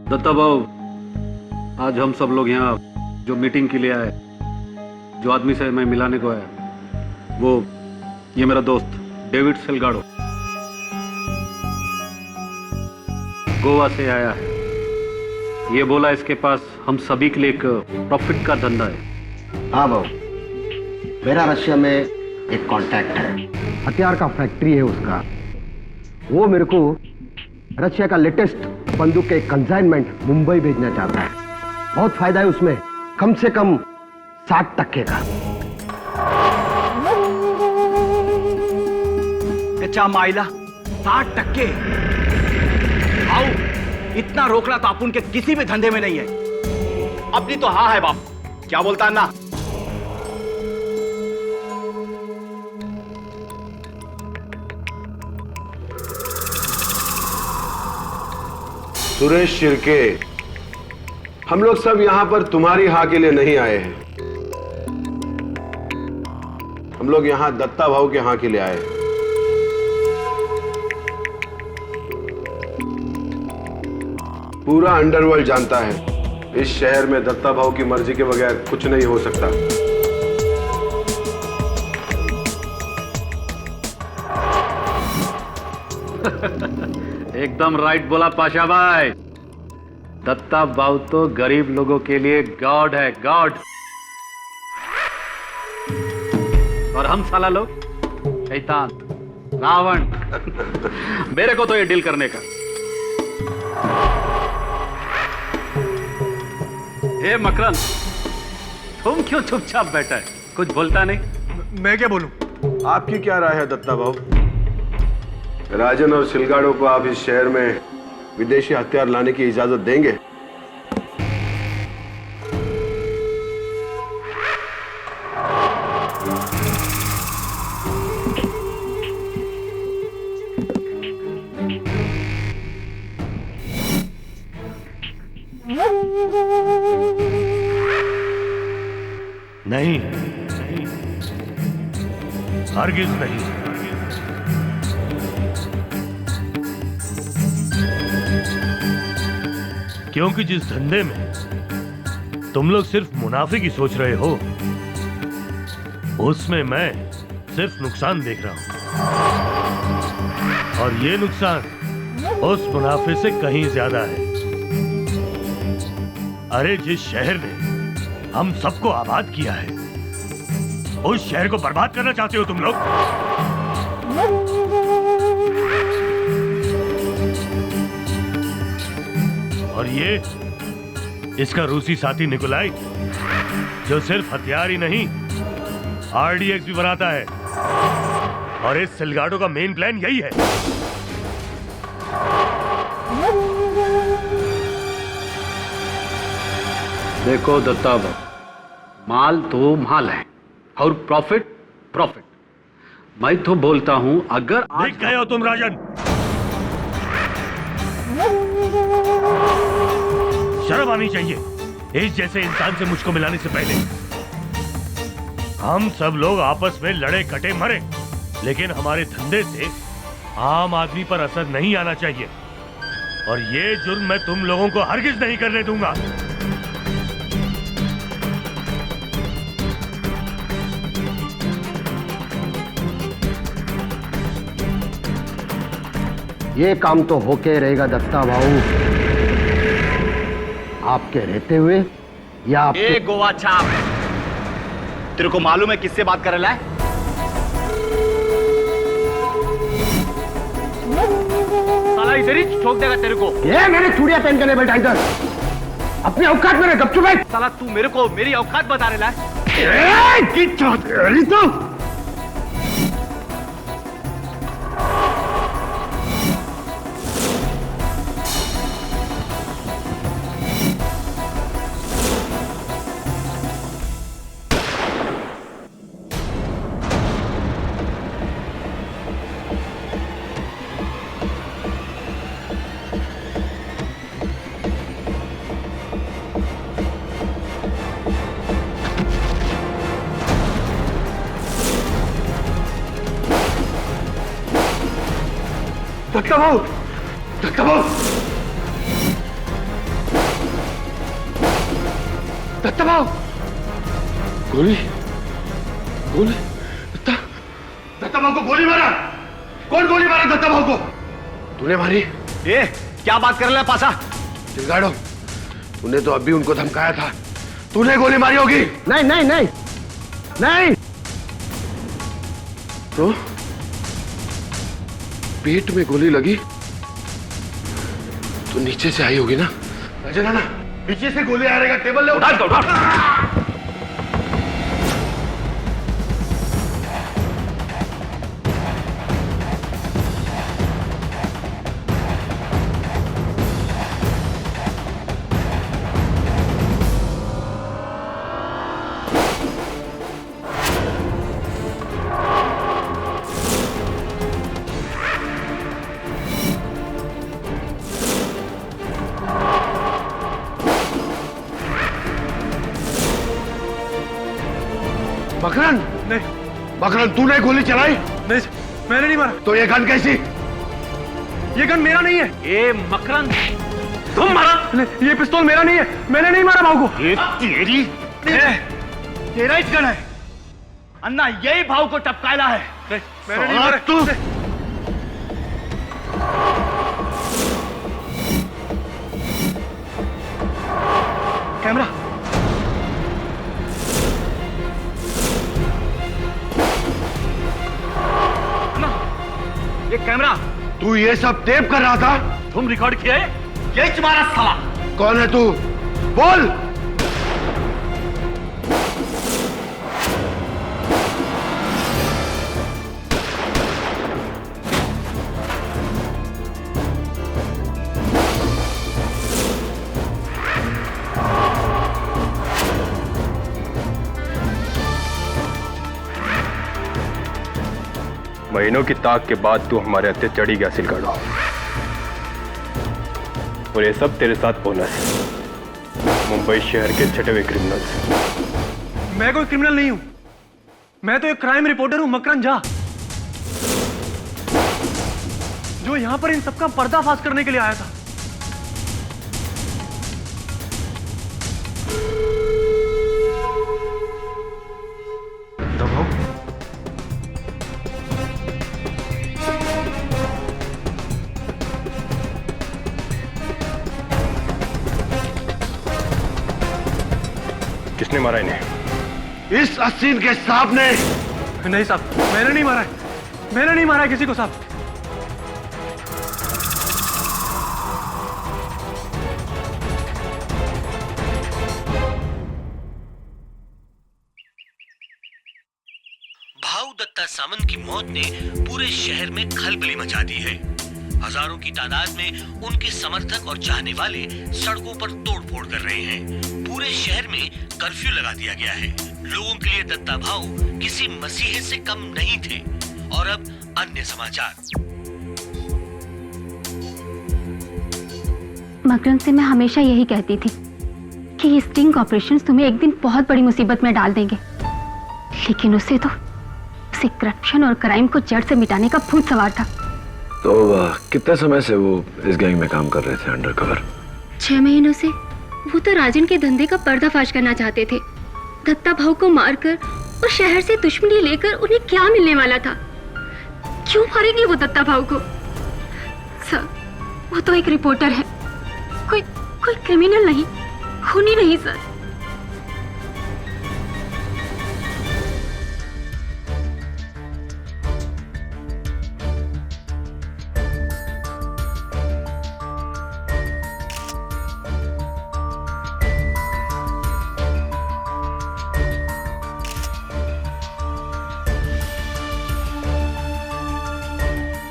दत्ता भाऊ, आज हम सब लोग यहाँ जो मीटिंग के लिए आए, जो आदमी से मैं मिलाने को आया, वो ये मेरा दोस्त डेविड सेल्गाडो गोवा से आया है। ये बोला इसके पास हम सभी के लिए एक प्रॉफिट का धंधा है। हाँ भाऊ, मेरा रशिया में एक कांटेक्ट है, हथियार का फैक्ट्री है उसका। वो मेरे को रशिया का लेटेस्ट बंदूक के कंसाइनमेंट मुंबई भेजना चाहता है। बहुत फायदा है उसमें, कम से कम 60% का। कच्चा माइला 60%? आओ, इतना रोकना तो अपन के किसी भी धंधे में नहीं है। अपनी तो हाँ है बाप, क्या बोलता अन्ना? सुरेश शिर्के, हम लोग सब यहां पर तुम्हारी हाँ के लिए नहीं आए हैं। हम लोग यहां दत्ता भाऊ के हाँ के लिए आए हैं। पूरा अंडरवर्ल्ड जानता है इस शहर में दत्ता भाऊ की मर्जी के बगैर कुछ नहीं हो सकता। एकदम राइट बोला पाशा भाई। दत्ता भाऊ तो गरीब लोगों के लिए गॉड है, गॉड। और हम साला लोग शैतान, रावण। मेरे को तो ये डील करने का। हे मकरंद, तुम क्यों चुपचाप बैठा है, कुछ बोलता नहीं? मैं क्या बोलूं? आपकी क्या राय है दत्ता भाऊ? राजन और सिलगाड़ो को आप इस शहर में विदेशी हथियार लाने की इजाजत देंगे? नहीं, हरगिज नहीं। क्योंकि जिस धंधे में तुम लोग सिर्फ मुनाफे की सोच रहे हो, उसमें मैं सिर्फ नुकसान देख रहा हूं। और ये नुकसान उस मुनाफे से कहीं ज्यादा है। अरे जिस शहर ने हम सबको आबाद किया है, उस शहर को बर्बाद करना चाहते हो तुम लोग? और ये इसका रूसी साथी निकोलाई, जो सिर्फ हथियार ही नहीं आरडीएक्स भी बनाता है। और इस सेल्गाडो का मेन प्लान यही है। देखो दत्ता भाऊ, माल तो माल है और प्रॉफिट प्रॉफिट। मैं तो बोलता हूं, अगर देख गए हो तुम राजन, शर्म आनी चाहिए इस जैसे इंसान से मुझको मिलाने से पहले। हम सब लोग आपस में लड़े कटे मरे, लेकिन हमारे धंधे से आम आदमी पर असर नहीं आना चाहिए। और ये जुर्म मैं तुम लोगों को हरगिज नहीं करने दूंगा। ये काम तो होके रहेगा दत्ता भाऊ, आपके रहते हुए या आपके... ए गोवा छाप, तेरे को मालूम है किससे बात कर रहा है? साला इधर ही ठोक देगा तेरे को। ये मैंने चूड़ियां पहन के नहीं बैठा इधर, अपनी औकात में रह, गपचुप बैठ। साला तू मेरे को मेरी औकात बता रहा है? दत्ता भाऊ, दत्ता भाऊ, दत्ता भाव, गोली गोली दत्ता भाव को गोली मारा। कौन गोली मारा दत्ता भाव को? तूने मारी? ए, क्या बात कर रहे हैं पासा? सिलगाड़ो, तूने तो अभी उनको धमकाया था, तूने गोली मारी होगी। नहीं नहीं नहीं नहीं। तो पेट में गोली लगी तो नीचे से आई होगी ना? राजन ना, नीचे से गोली आ रहेगा, टेबल ले उठा। मकरन, नहीं मकरन तूने गोली चलाई? नहीं, मैंने नहीं मारा। तो ये गन कैसी? ये गन मेरा नहीं है। ए मकरन, तुम मारा? नहीं, ये पिस्तौल मेरा नहीं है, मैंने नहीं मारा भाव को। ये तेरी तेरा ही गन है अन्ना, यही भाव को टपकायला है। नहीं, मैंने नहीं मारा। तू कैमरा, ये कैमरा। तू ये सब टेप कर रहा था? तुम रिकॉर्ड किए? यही तुम्हारा साला। कौन है तू? बोल। महीनों की ताक के बाद तू हमारे हत्थे चढ़ी गया सिलगाड़ो, और ये सब तेरे साथ बोनस है, मुंबई शहर के छठे हुए क्रिमिनल्स। मैं कोई क्रिमिनल नहीं हूं, मैं तो एक क्राइम रिपोर्टर हूं, मकरन झा, जो यहां पर इन सबका पर्दाफाश करने के लिए आया था। दबाओ। किसने मारा इन्हें? इस असीन के साहब ने। नहीं साहब, मैंने नहीं मारा है, मैंने नहीं मारा है किसी को साहब। भाऊ दत्ता सामंत की मौत ने पूरे शहर में खलबली मचा दी है। हजारों की तादाद में उनके समर्थक और चाहने वाले सड़कों पर तोड़फोड़ कर रहे हैं। पूरे शहर में कर्फ्यू लगा दिया गया है। लोगों के लिए दत्ता भाऊ किसी मसीहे से कम नहीं थे। और अब अन्य समाचार। मकरन से मैं हमेशा यही कहती थी कि ये स्टिंग ऑपरेशंस तुम्हें एक दिन बहुत बड़ी मुसीबत में डाल देंगे, लेकिन उसे करप्शन और क्राइम को जड़ से मिटाने का भूत सवार था। तो कितने समय से वो इस गैंग में काम कर रहे थे अंडरकवर? 6 महीनों से। वो तो राजन के धंधे का पर्दाफाश करना चाहते थे। दत्ता भाऊ को मारकर और शहर से दुश्मनी लेकर उन्हें क्या मिलने वाला था? क्यों मारेंगे वो दत्ता भाऊ को? सर, वो तो एक रिपोर्टर है, कोई क्रिमिनल नहीं, खूनी नहीं सर।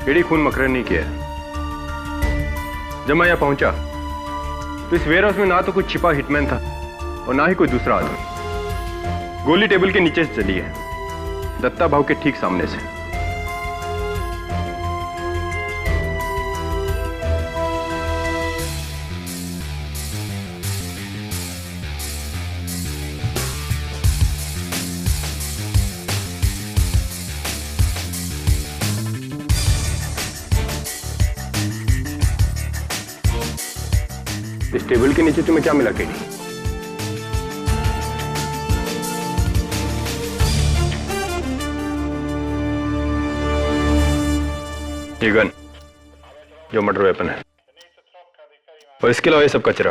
एडी खून मकरन नहीं किया। जब मैं यहाँ पहुंचा तो इस वेयरहाउस में ना तो कोई छिपा हिटमैन था और ना ही कोई दूसरा आदमी। गोली टेबल के नीचे से चली है, दत्ता भाऊ के ठीक सामने से। इस टेबल के नीचे तुम्हें क्या मिला केडी? ये गन जो मर्डर वेपन है, और इसके अलावा ये सब कचरा,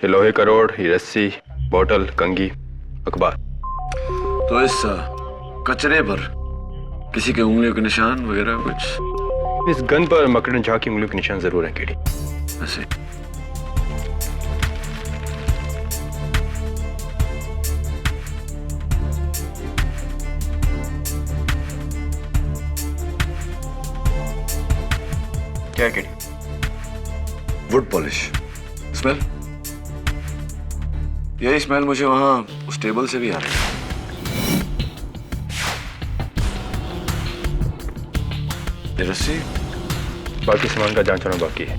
ये लोहे का रोड, ये रस्सी, बोतल, कंघी, अखबार। तो इस कचरे पर किसी के उंगलियों के निशान वगैरह कुछ? इस गन पर मकरन झा की उंगलियों के निशान जरूर हैं केडी। ऐसे क्या है केडी? Would polish smell. यही स्मेल मुझे वहां उस टेबल से भी आ रही है। ये रस्सी? बाकी सामान का जांच होना बाकी है।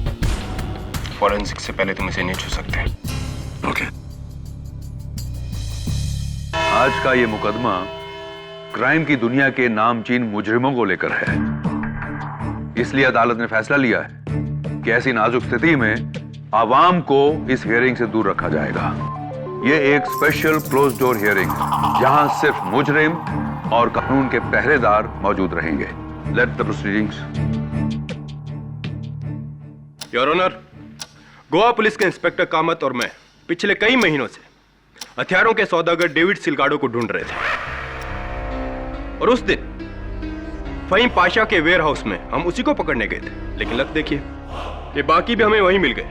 फॉरेंसिक से पहले तुम इसे नहीं छू सकते। ओके। आज का ये मुकदमा क्राइम की दुनिया के नामचीन मुजरिमों को लेकर है। इसलिए अदालत ने फैसला लिया है कि ऐसी नाजुक स्थिति में आवाम को इस हियरिंग से दूर रखा जाएगा। ये एक स्पेशल क्लोज डोर हियरिंग, जहां सिर्फ मुजरिम और कानून के पहरेदार मौजूद रहेंगे। Let the proceedings. Your honour, Goa police के इंस्पेक्टर कामत और मैं पिछले कई महीनों से हथियारों के सौदागर डेविड सिलगाडो को ढूंढ रहे थे, और उस दिन फहीम पाशा के वेयर हाउस में हम उसी को पकड़ने गए थे। लेकिन लक देखिए, ये बाकी भी हमें वहीं मिल गए।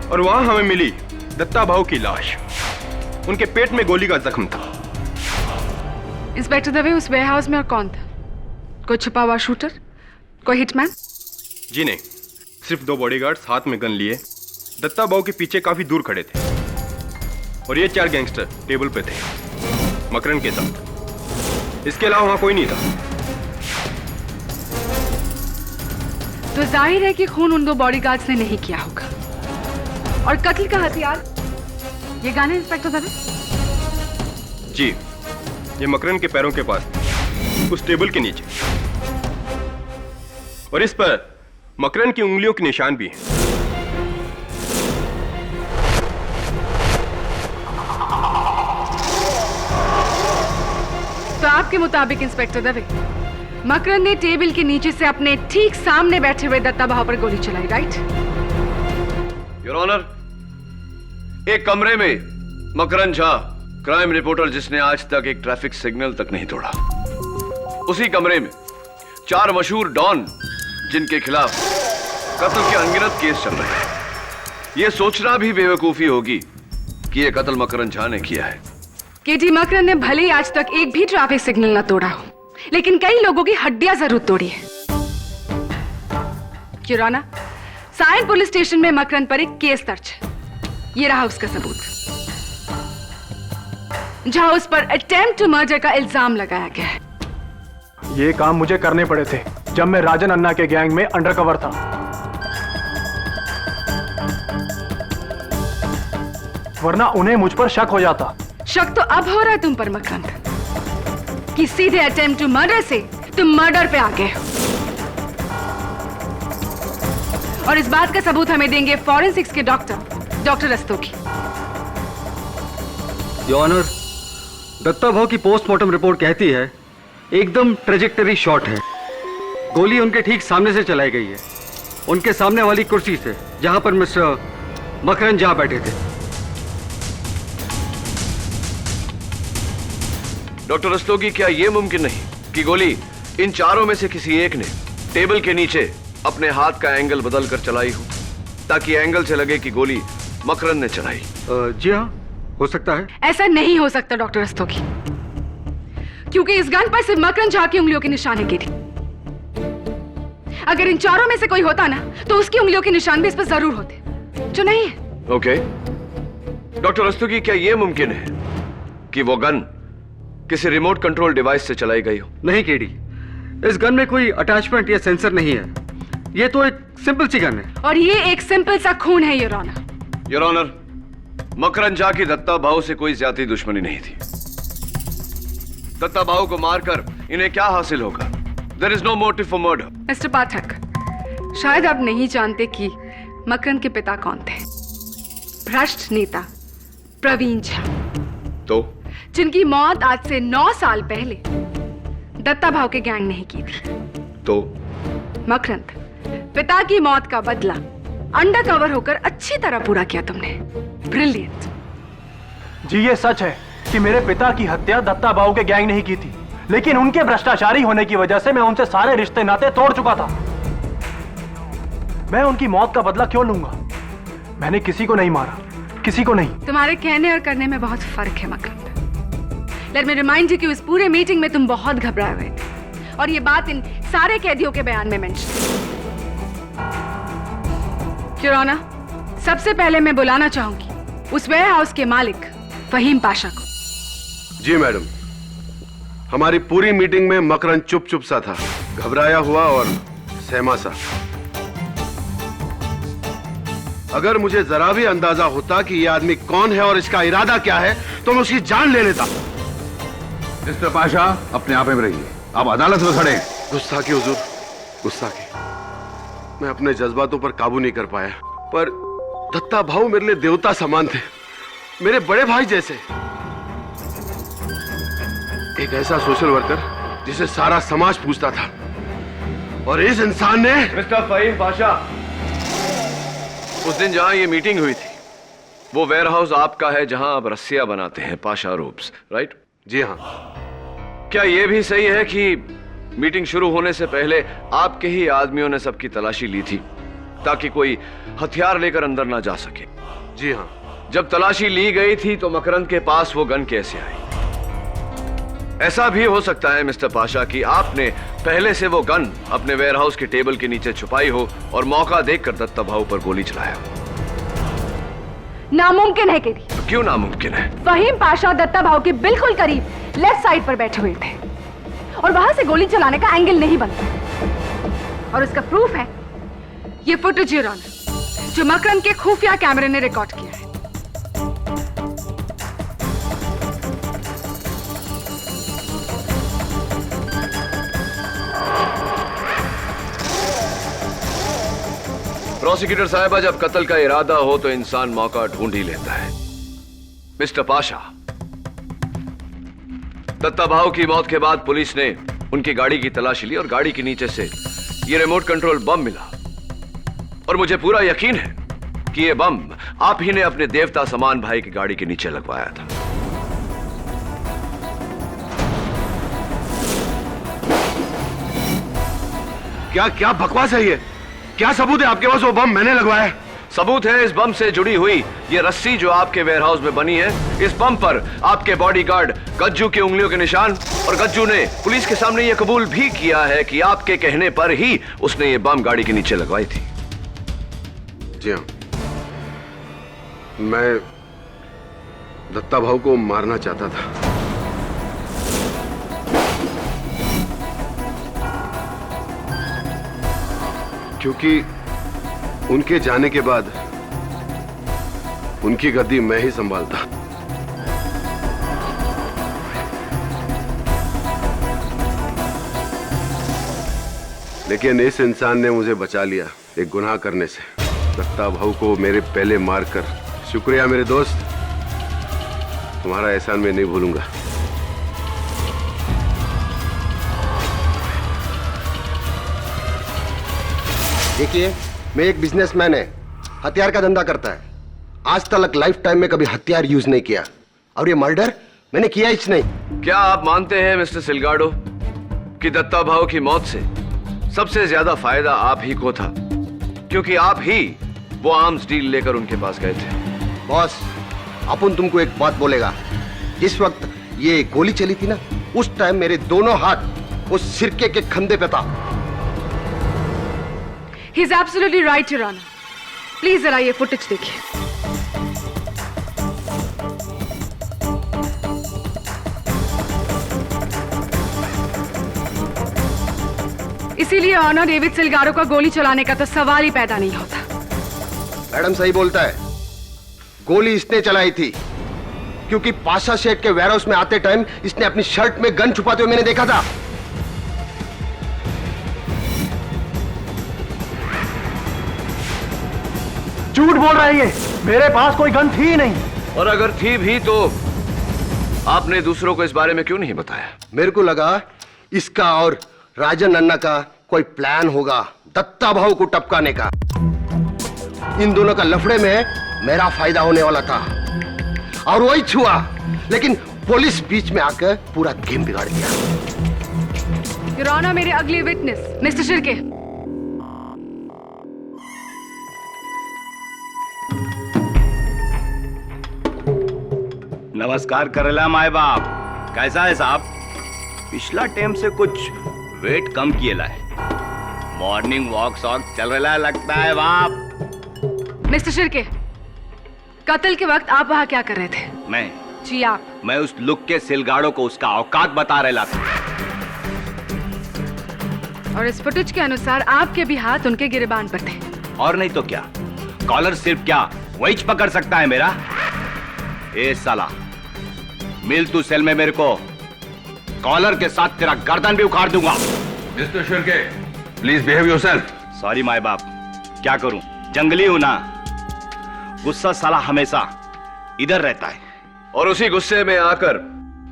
और वहां हमें मिली दत्ता भाऊ की लाश। उनके पेट में गोली का जख्म था। इंस्पेक्टर दवे, उस वेयर हाउस में और कौन था? कोई छुपा हुआ शूटर, कोई हिटमैन? जी नहीं, सिर्फ 2 बॉडीगार्ड्स हाथ में गन लिए दत्ता भाऊ के पीछे काफी दूर खड़े थे, और ये 4 गैंगस्टर टेबल पे थे मकरन के साथ। इसके अलावा वहां कोई नहीं था। तो जाहिर है कि खून उन 2 बॉडीगार्ड्स ने नहीं किया होगा। और कत्ल का हथियार ये गन है इंस्पेक्टर दवे? जी, ये मकरन के पैरों के पास था, उस टेबल के नीचे, और इस पर मकरन की उंगलियों के निशान भी हैं। तो आपके मुताबिक इंस्पेक्टर दवे, मकरन ने टेबल के नीचे से अपने ठीक सामने बैठे हुए दत्ता भाऊ पर गोली चलाई, राइट? योर ऑनर, एक कमरे में मकरन झा, क्राइम रिपोर्टर जिसने आज तक एक ट्रैफिक सिग्नल तक नहीं तोड़ा, उसी कमरे में 4 मशहूर डॉन जिनके खिलाफ कत्ल के अनगिनत केस चल रहे हैं। यह सोचना भी बेवकूफी होगी कि यह कत्ल मकरन झा ने किया है। केटी मकरन ने भले ही आज तक एक भी ट्रैफिक सिग्नल न तोड़ा हो, लेकिन कई लोगों की हड्डियां जरूर तोड़ी है। क्यूराना, सायन पुलिस स्टेशन में मकरन पर एक केस दर्ज है। ये रहा उसका सबूत, जहां उस पर अटेम्प्ट टू मर्डर का इल्जाम लगाया गया है। ये काम मुझे करने पड़े थे जब मैं राजन अन्ना के गैंग में अंडरकवर था। वरना उन्हें मुझ पर शक हो जाता। शक तो अब हो रहा है तुम पर मकरन, कि सीधे अटेम्प्ट टू मर्डर से तुम मर्डर पे आ गए हो। और इस बात का सबूत हमें देंगे फॉरेंसिक्स के doctor Rastogi. Your honour, Datta Bhau की पोस्टमार्टम रिपोर्ट कहती है एकदम ट्रेजेक्टरी शॉट है। गोली उनके ठीक सामने से चलाई गई है, उनके सामने वाली कुर्सी से, जहां पर मिस्टर मकरन झा बैठे थे। डॉक्टर रस्तोगी, क्या यह मुमकिन नहीं कि गोली इन चारों में से किसी एक ने टेबल के नीचे अपने हाथ का एंगल बदल कर चलाई हो, ताकि एंगल से लगे कि गोली मकरन ने चलाई? जी हाँ, हो सकता है। ऐसा नहीं हो सकता डॉक्टर रस्तोगी, क्योंकि इस गन पर सिर्फ मकरन झा की उंगलियों के निशान है गिरी। अगर इन चारों में से कोई होता ना, तो उसकी उंगलियों के निशान भी इस पर जरूर होते, जो नहीं है। ओके। डॉक्टर रस्तोगी, क्या यह मुमकिन है कि वो गन किसी रिमोट कंट्रोल डिवाइस से चलाई गई हो? नहीं केडी, इस गन में कोई अटैचमेंट या सेंसर नहीं है। ये तो एक सिंपल सी गन है। और ये एक सिंपल सा खून है your honour. Your honour, Makran Jha की दत्ता भाऊ से कोई ज्यादा दुश्मनी नहीं थी। दत्ता भाऊ को मारकर इन्हें क्या हासिल होगा? There is no motive for murder. Mister Pathak, शायद आप नहीं जानते कि मकरन के पिता कौन थे। भ्रष्ट नेता प्रवीण झा। तो जिनकी मौत आज से 9 साल पहले दत्ता भाव के गैंग ने ही की थी। तो मकरंद, पिता की मौत का बदला अंडर कवर होकर अच्छी तरह पूरा किया तुमने। ब्रिलियंट। जी ये सच है कि मेरे पिता की हत्या दत्ता भाऊ के गैंग ने ही की थी, लेकिन उनके भ्रष्टाचारी होने की वजह से मैं उनसे सारे रिश्ते नाते तोड़ चुका था। मैं उनकी मौत का बदला क्यों लूंगा? मैंने किसी को नहीं मारा, किसी को नहीं। तुम्हारे कहने और करने में बहुत फर्क है मकरंद। लेट मी रिमाइंड यू कि उस पूरे मीटिंग में तुम बहुत घबराए हुए थे और ये बात इन सारे कैदियों के बयान में मेंशन। योर ऑनर, सबसे पहले मैं बुलाना चाहूंगी उस वेयर हाउस के मालिक फहीम पाशा को। जी मैडम। हमारी पूरी मीटिंग में मकरंद चुप चुप सा था, घबराया हुआ और सहमा सा। अगर मुझे जरा भी अंदाजा होता कि यह आदमी कौन है और इसका इरादा क्या है तो मैं उसकी जान ले लेता। मिस्टर पाशा, अपने आप में रहिए, आप अदालत में खड़े। गुस्ताखी हुजूर, गुस्ताखी। मैं अपने जज्बातों पर काबू नहीं कर पाया, पर दत्ता भाऊ मेरे लिए देवता समान थे, मेरे बड़े भाई जैसे। एक ऐसा सोशल वर्कर जिसे सारा समाज पूछता था, और इस इंसान ने। मिस्टर फहीम पाशा, उस दिन जहां ये मीटिंग हुई थी वो वेयर हाउस आपका है जहां आप रस्सियां बनाते हैं, पाशा रोब्स, राइट? जी हाँ। क्या यह भी सही है कि मीटिंग शुरू होने से पहले आपके ही आदमियों ने सबकी तलाशी ली थी ताकि कोई हथियार लेकर अंदर ना जा सके? जी हाँ। जब तलाशी ली गई थी तो मकरंद के पास वो गन कैसे आई? ऐसा भी हो सकता है मिस्टर पाशा कि आपने पहले से वो गन अपने वेयरहाउस के टेबल के नीचे छुपाई हो और मौका देखकर दत्ता भाऊ पर गोली चलाया। नामुमकिन है केरी। तो क्यों नामुमकिन है? फहीम पाशा दत्ता भाऊ के बिल्कुल करीब लेफ्ट साइड पर बैठे हुए थे और वहां से गोली चलाने का एंगल नहीं बनता। और उसका प्रूफ है ये फुटेज योर ऑनर, जो मकरंद के खुफिया कैमरे ने रिकॉर्ड किया है। प्रोसिक्यूटर साहिबा, जब कत्ल का इरादा हो तो इंसान मौका ढूंढ ही लेता है। मिस्टर पाशा, दत्ता भाऊ की मौत के बाद पुलिस ने उनकी गाड़ी की तलाशी ली और गाड़ी के नीचे से यह रिमोट कंट्रोल बम मिला, और मुझे पूरा यकीन है कि यह बम आप ही ने अपने देवता समान भाई की गाड़ी के नीचे लगवाया था। क्या क्या बकवास है ये? क्या सबूत है आपके पास वो बम मैंने लगवाया है? सबूत है इस बम से जुड़ी हुई ये रस्सी जो आपके वेयरहाउस में बनी है। इस बम पर आपके बॉडीगार्ड गज्जू की उंगलियों के निशान, और गज्जू ने पुलिस के सामने यह कबूल भी किया है कि आपके कहने पर ही उसने ये बम गाड़ी के नीचे लगवाई थी। जी हाँ, मैं दत्ता भाऊ को मारना चाहता था। क्योंकि उनके जाने के बाद उनकी गद्दी मैं ही संभालता। लेकिन इस इंसान ने मुझे बचा लिया एक गुनाह करने से। दत्ता भाऊ को मेरे पहले मारकर। शुक्रिया मेरे दोस्त, तुम्हारा एहसान मैं नहीं भूलूंगा। देखिए, मैं एक बिजनेसमैन है, हथियार का धंधा करता है। आज तक लाइफ टाइम में कभी हथियार यूज नहीं किया, और ये मर्डर मैंने किया ही नहीं। क्या आप मानते हैं मिस्टर सिलगाडो कि दत्ता भाऊ की मौत से सबसे ज्यादा फायदा आप ही को था, क्योंकि आप ही वो आर्म्स डील लेकर उनके पास गए थे? बॉस, अपन तुमको एक बात बोलेगा। जिस वक्त ये गोली चली थी ना, उस टाइम मेरे दोनों हाथ उस सिरके के खंधे पे था। He is absolutely right, Your Honor. Please जरा ये फुटेज देखिए। इसीलिए ऑनर डेविड सिलगारो का गोली चलाने का तो सवाल ही पैदा नहीं होता। मैडम सही बोलता है, गोली इसने चलाई थी क्योंकि पाशा शेठ के वेयरहाउस में आते टाइम इसने अपनी शर्ट में गन छुपाते हुए मैंने देखा था। झूठ बोल रहा है ये, मेरे पास कोई गन थी ही नहीं। और अगर थी भी तो आपने दूसरों को इस बारे में क्यों नहीं बताया? मेरे को लगा इसका और राजन अन्ना का कोई प्लान होगा दत्ता भाऊ को टपकाने का। इन दोनों का लफड़े में मेरा फायदा होने वाला था और वही छुआ, लेकिन पुलिस बीच में आकर पूरा गेम बिगाड़ दिया। योर ऑनर, मेरे अगले विटनेस मिस्टर शिर्के। नमस्कार करेला माए बाप, कैसा है साहब? पिछला टाइम से कुछ वेट कम किए है। मॉर्निंग वॉक शॉक चल रहा लगता है बाप। मिस्टर शिर्के, कत्ल के वक्त आप वहां क्या कर रहे थे? मैं जी आप। मैं उस लुक के सिलगाड़ों को उसका औकात बता रहा था। और इस फुटेज के अनुसार आपके भी हाथ उनके गिरेबान पर थे। और नहीं तो क्या, कॉलर सिर्फ क्या वही पकड़ सकता है मेरा? ए साला, मिल तू सेल में मेरे को, कॉलर के साथ तेरा गर्दन भी उखाड़ दूंगा। Mister Shirke, please behave yourself. Sorry my बाप, क्या करूं, जंगली हूं ना। गुस्सा साला हमेशा इधर रहता है। और उसी गुस्से में आकर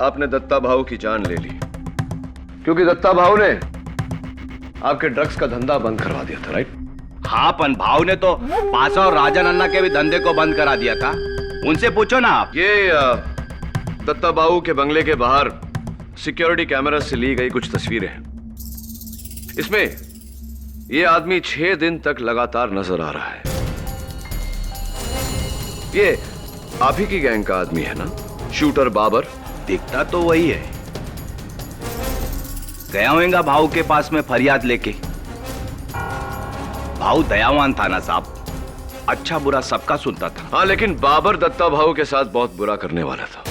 आपने दत्ता भाऊ की जान ले ली, क्योंकि दत्ता भाऊ ने आपके ड्रग्स का धंधा बंद करवा दिया था, राइट? हाँ, पन भाऊ ने तो पासा और राजन अन्ना के भी धंधे को बंद करा दिया था। उनसे पूछो ना आप। ये दत्ता बाबू के बंगले के बाहर सिक्योरिटी कैमरा से ली गई कुछ तस्वीरें हैं। इसमें ये आदमी 6 दिन तक लगातार नजर आ रहा है। ये आप ही की गैंग का आदमी है ना, शूटर बाबर? दिखता तो वही है। गया होगा भाऊ के पास में फरियाद लेके। भाऊ दयावान था ना साहब, अच्छा बुरा सबका सुनता था। हाँ, लेकिन बाबर दत्ता भाऊ के साथ बहुत बुरा करने वाला था।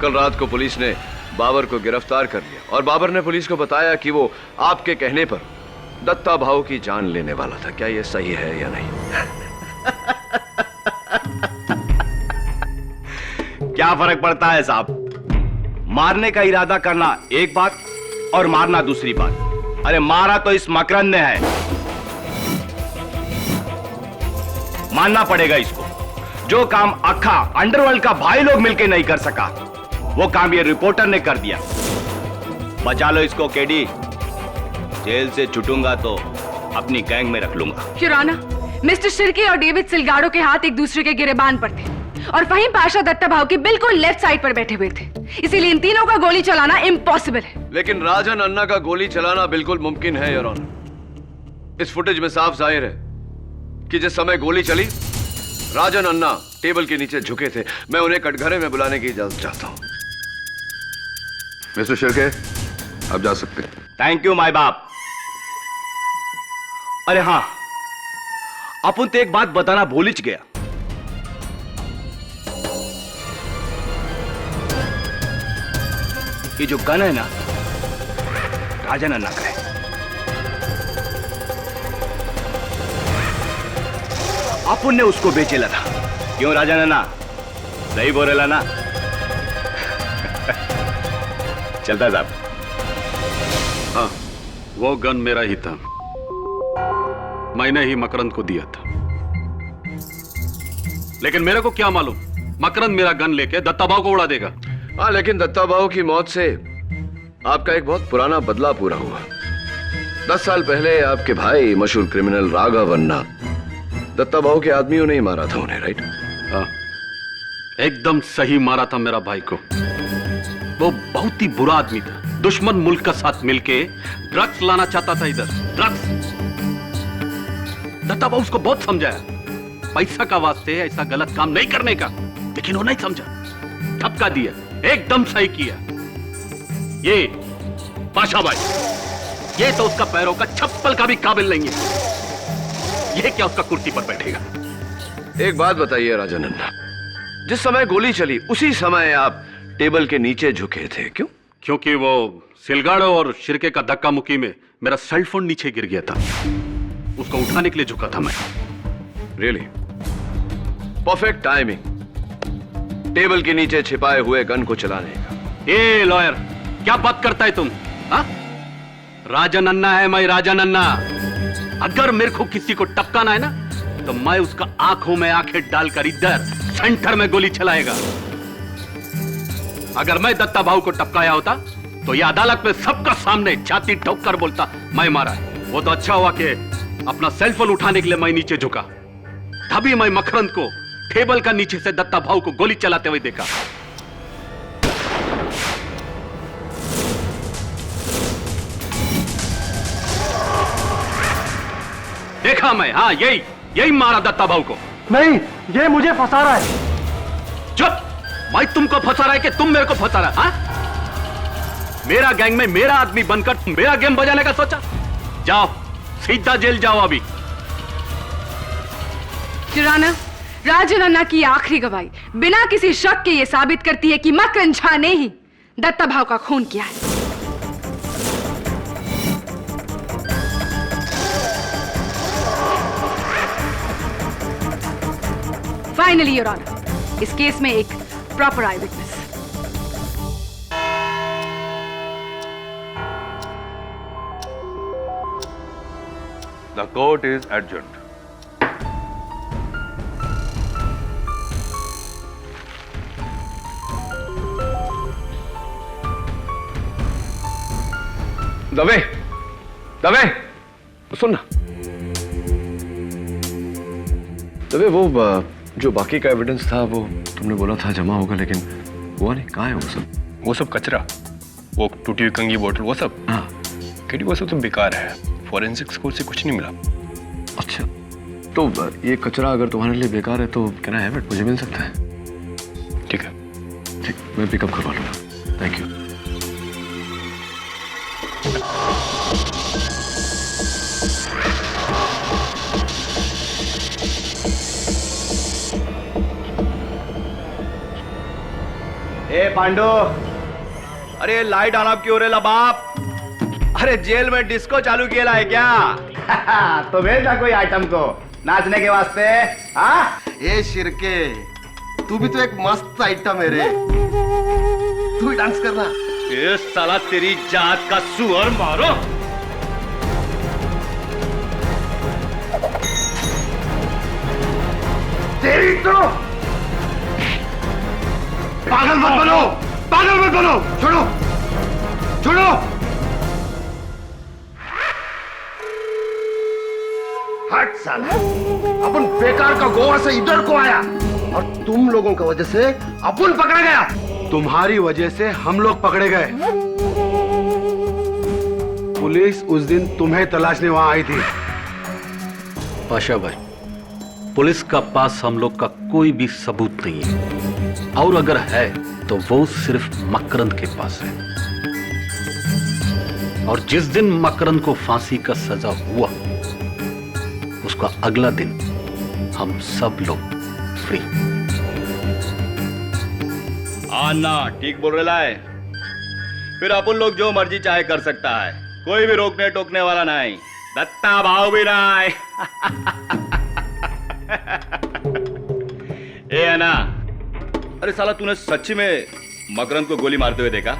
कल रात को पुलिस ने बाबर को गिरफ्तार कर लिया और बाबर ने पुलिस को बताया कि वो आपके कहने पर दत्ता भाऊ की जान लेने वाला था। क्या ये सही है या नहीं? क्या फर्क पड़ता है साहब? मारने का इरादा करना एक बात और मारना दूसरी बात। अरे मारा तो इस मकरंद ने है, मानना पड़ेगा इसको। जो काम अखा अंडरवर्ल्ड का भाई लोग मिलकर नहीं कर सका, वो काम ये रिपोर्टर ने कर दिया। बचा लो इसको केडी, जेल से छूटूंगा तो अपनी गैंग में रख लूंगा। योर ऑनर, मिस्टर शिर्के और डेविड सिलगाड़ो के हाथ एक दूसरे के गिरेबान पर थे और फहीम पाशा दत्ता भाऊ की बिल्कुल लेफ्ट साइड पर बैठे हुए थे, इसीलिए इन तीनों का गोली चलाना इम्पॉसिबल है। लेकिन राजन अन्ना का गोली चलाना बिल्कुल मुमकिन है योर ऑनर। इस फुटेज में साफ जाहिर है कि जिस समय गोली चली राजन अन्ना टेबल के नीचे झुके थे। मैं उन्हें कटघरे में बुलाने की इजाजत चाहता हूं। मिस्टर शिर्के, आप जा सकते हैं। थैंक यू माय बाप। अरे हाँ, अपन तो एक बात बताना भूल ही गया। ये जो गन है ना, राजन अन्ना का है। अपन ने उसको बेचेला था। क्यों राजन अन्ना? सही बोलेला ना? चलता साहब। हाँ, वो गन मेरा ही था, मैंने ही मकरंद को दिया था। लेकिन मेरे को क्या मालूम मकरंद मेरा गन लेके दत्ता भाऊ को उड़ा देगा। हाँ, लेकिन दत्ता भाऊ की मौत से आपका एक बहुत पुराना बदला पूरा हुआ। 10 साल पहले आपके भाई मशहूर क्रिमिनल राघव अन्ना दत्ता भाऊ के आदमियों ने ही मारा था उन्हें, राइट? हाँ, एकदम सही मारा था मेरा भाई को। वो बहुत ही बुरा आदमी था, दुश्मन मुल्क का साथ मिलके ड्रग्स लाना चाहता था इधर, ड्रग्स। दत्ता भाऊ उसको बहुत समझाया, पैसा का वास्ते ऐसा गलत काम नहीं करने का, लेकिन वो नहीं समझा, धक्का दिया, एकदम सही किया। ये पाशा भाई, ये तो उसका पैरों का चप्पल का भी काबिल नहीं है। ये क्या उसका कुर्सी पर बैठेगा? एक बात बताइए राजन अन्ना, जिस समय गोली चली उसी समय आप टेबल के नीचे झुके थे, क्यों? क्योंकि वो सिलगाड़ो और शिर्के का धक्का मुक्की में मेरा सेल फोन नीचे गिर गया था, उसको उठाने के लिए झुका था मैं। रियली? परफेक्ट टाइमिंग टेबल के नीचे छिपाए हुए गन को चलाने का। ए लॉयर, क्या बात करता है तुम? हा? राजन अन्ना है मैं, राजन अन्ना। अगर मेरे को किसी को टपकाना है ना, तो मैं उसका आंखों में आंखें डालकर इधर सेंटर में गोली चलाएगा। अगर मैं दत्ता भाऊ को टपकाया होता तो ये अदालत में सबका सामने छाती ठोक कर बोलता मैं मारा है। वो तो अच्छा हुआ कि अपना सेलफोन उठाने के लिए मैं नीचे झुका, तभी मैं मकरंद को टेबल का नीचे से दत्ता भाऊ को गोली चलाते हुए देखा। देखा मैं, हाँ यही मारा दत्ता भाऊ को। नहीं, ये मुझे फंसा रहा है। चुप! मैं तुमको फंसा रहा है कि तुम मेरे को फंसा रहा है? हाँ? मेरा गैंग में मेरा आदमी बनकर तुम मेरा गेम बजाने का सोचा? जाओ, सीधा जेल जाओ अभी। जुराना, राजन अन्ना की आखिरी गवाही बिना किसी शक के ये साबित करती है कि मकरंद झा ने ही दत्ता भाऊ का खून किया है। फाइनली योर ऑनर, इस केस में एक proper eyewitness. The court is adjourned. Dave, Dave, सुन ना। दवे, वो जो बाकी का एविडेंस था वो तुमने बोला था जमा होगा, लेकिन हुआ नहीं। कहाँ है वो सब? वो सब कचरा, वो टूटी हुई कंगी बोतल, वो सब। हाँ, केडी वो सब तो बेकार है। फॉरेंसिक स्कोर से कुछ नहीं मिला। अच्छा, तो ये कचरा अगर तुम्हारे लिए बेकार है तो कैन आई हैव इट? मुझे मिल सकता है? ठीक है, ठीक, मैं पिकअप करवा लूंगा। Thank you. ए पांडु, अरे लाइट ऑन ऑफ क्यों रे बाप? अरे जेल में डिस्को चालू किया है क्या? तो भेज ना कोई आइटम को नाचने के वास्ते। हाँ, ए शिरके, तू भी तो एक मस्त आइटम है रे, तू भी डांस करना। ये साला तेरी जात का सुअर मारो। तेरी तो पागल मत बनो, पागल मत बनो, छोड़ो छोड़ो। हट साला, अपन बेकार का गोवा से इधर को आया और तुम लोगों की वजह से अपन पकड़ा गया। तुम्हारी वजह से हम लोग पकड़े गए। पुलिस उस दिन तुम्हें तलाशने वहां आई थी। पाशा भाई, पुलिस का पास हम लोग का कोई भी सबूत नहीं है, और अगर है तो वो सिर्फ मकरंद के पास है। और जिस दिन मकरंद को फांसी का सजा हुआ, उसका अगला दिन हम सब लोग फ्री। आना ठीक बोल रहा है। फिर अपन लोग जो मर्जी चाहे कर सकता है, कोई भी रोकने टोकने वाला नहीं। दत्ता भाव भी नहीं। ए अन्ना, अरे साला तूने सच्ची में मकरंद को गोली मारते हुए देखा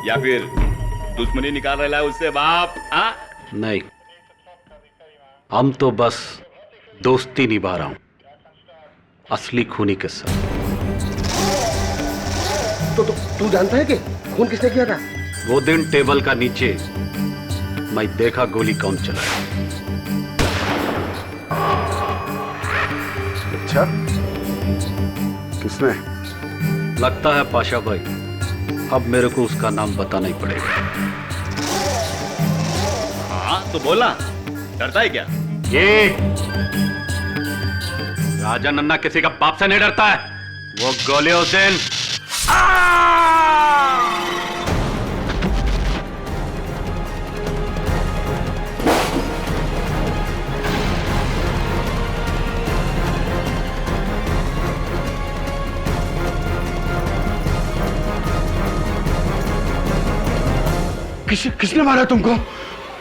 या फिर दुश्मनी निकाल रहा है उससे बाप? हाँ? नहीं, हम तो बस दोस्ती निभा रहा हूं असली खूनी के साथ। तो तू जानता है कि खून किसने किया था? वो दिन टेबल का नीचे मैं देखा गोली कौन चलाया। अच्छा, किसने? लगता है पाशा भाई, अब मेरे को उसका नाम बताना ही पड़ेगा। हाँ तो बोला, डरता है क्या? ये राजन अन्ना किसी का बाप से नहीं डरता है। वो गोली उस दिन किसने मारा तुमको?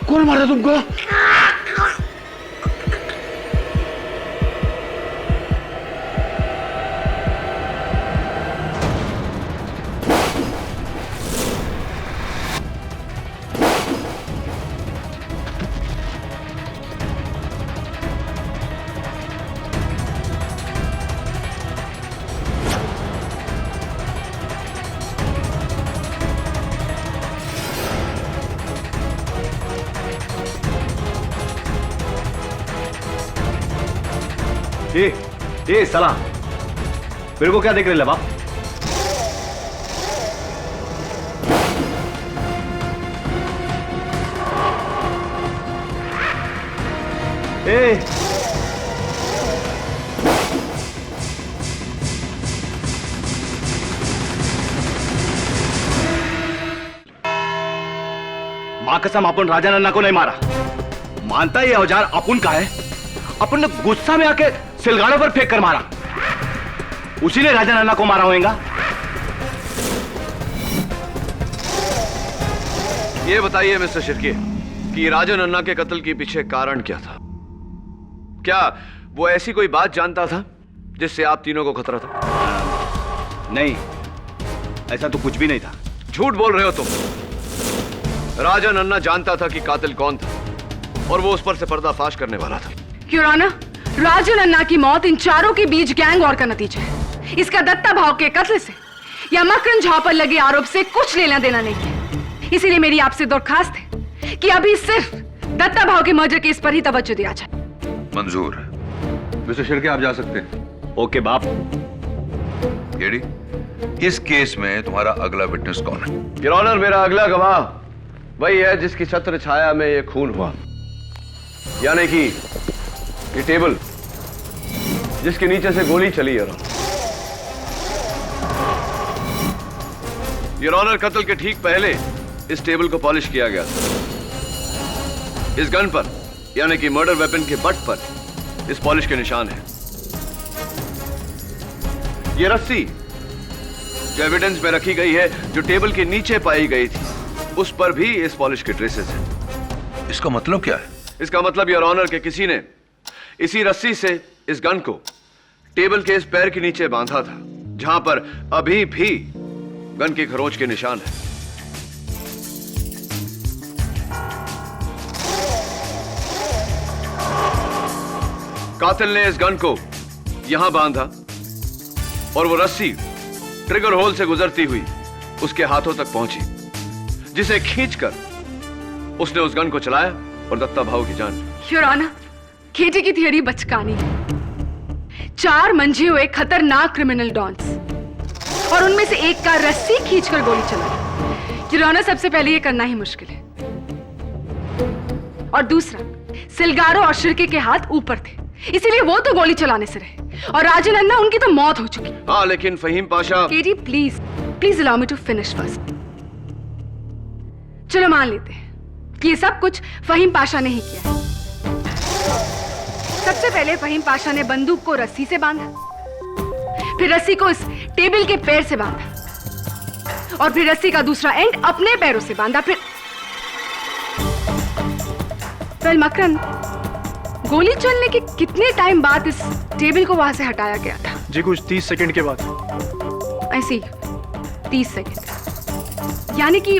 कौन मारा तुमको? ए साला, मेरे को क्या देख रहे ले बाप? मां कसम, अपन राजा नन्ना को नहीं मारा। मानता ये औजार अपन का है। अपन ने गुस्सा में आके सिलगाड़ों पर फेंक कर मारा। उसी ने राजा नन्ना को मारा होगा। ये बताइए मिस्टर शिर्के कि राजा नन्ना के कत्ल के पीछे कारण क्या था? क्या वो ऐसी कोई बात जानता था जिससे आप तीनों को खतरा था? नहीं, ऐसा तो कुछ भी नहीं था। झूठ बोल रहे हो तुम। राजा नन्ना जानता था कि कातिल कौन था और वो उस पर से पर्दाफाश करने वाला था। योर ऑनर, राजा नन्ना की मौत इन चारों के बीच गैंग वॉर का नतीजा है। इसका दत्ता भाव के कत्ल से या मकरन झा पर लगे आरोप से कुछ लेना देना नहीं है। इसीलिए मेरी आपसे दरखास्त है कि अभी सिर्फ दत्ता भाव के मर्डर केस पर ही तवज्जो दिया जाए। मंजूर। मिस्टर शिर्के, आप जा सकते हैं। ओके बाप। केडी, इस केस में तुम्हारा अगला विटनेस कौन है? योर ऑनर, मेरा अगला गवाह वही है जिसकी छत्र छाया में ये खून हुआ, यानी कि ये टेबल जिसके नीचे से गोली चली। योर ऑनर, कत्ल के ठीक पहले इस टेबल को पॉलिश किया गया था। इस गन पर यानी कि मर्डर वेपन के बट पर इस पॉलिश के निशान हैं। ये रस्सी जो एविडेंस में रखी गई है, जो टेबल के नीचे पाई गई थी, उस पर भी इस पॉलिश के ट्रेसेस हैं। इसका मतलब क्या है? इसका मतलब योर ऑनर के किसी ने इसी रस्सी से इस गन को टेबल के इस पैर के नीचे बांधा था, जहां पर अभी भी गन की खरोंच के निशान है। कातिल ने इस गन को यहां बांधा और वो रस्सी ट्रिगर होल से गुजरती हुई उसके हाथों तक पहुंची, जिसे खींचकर उसने उस गन को चलाया और दत्ता भाव की जान। योर ऑनर, केटी की थियरी बचकानी है। 4 मंझे हुए खतरनाक क्रिमिनल डॉन्स और उनमें से एक का रस्सी खींचकर गोली चलाई। योर ऑनर, सबसे पहले ये करना ही मुश्किल है, और दूसरा, सिलगारो और शिर्के के हाथ ऊपर थे, इसीलिए वो तो गोली चलाने से रहे, और राजा नन्ना, उनकी तो मौत हो चुकी। हाँ, लेकिन Faheem Pasha. KT, please allow me to finish first. चलो मान लेते हैं कि ये सब कुछ फहीम पाशा ने ही किया है। सबसे पहले फहीम पाशा ने बंदूक को रस्सी से बांधा, फिर रस्सी को इस टेबल के पैर से बांधा, और फिर रस्सी का दूसरा एंड अपने पैरों से बांधा। फिर मकरन, गोली चलने के कितने टाइम बाद इस टेबल को वहां से हटाया गया था? जी कुछ 30 सेकंड के बाद। ऐसी 30 सेकंड, यानी कि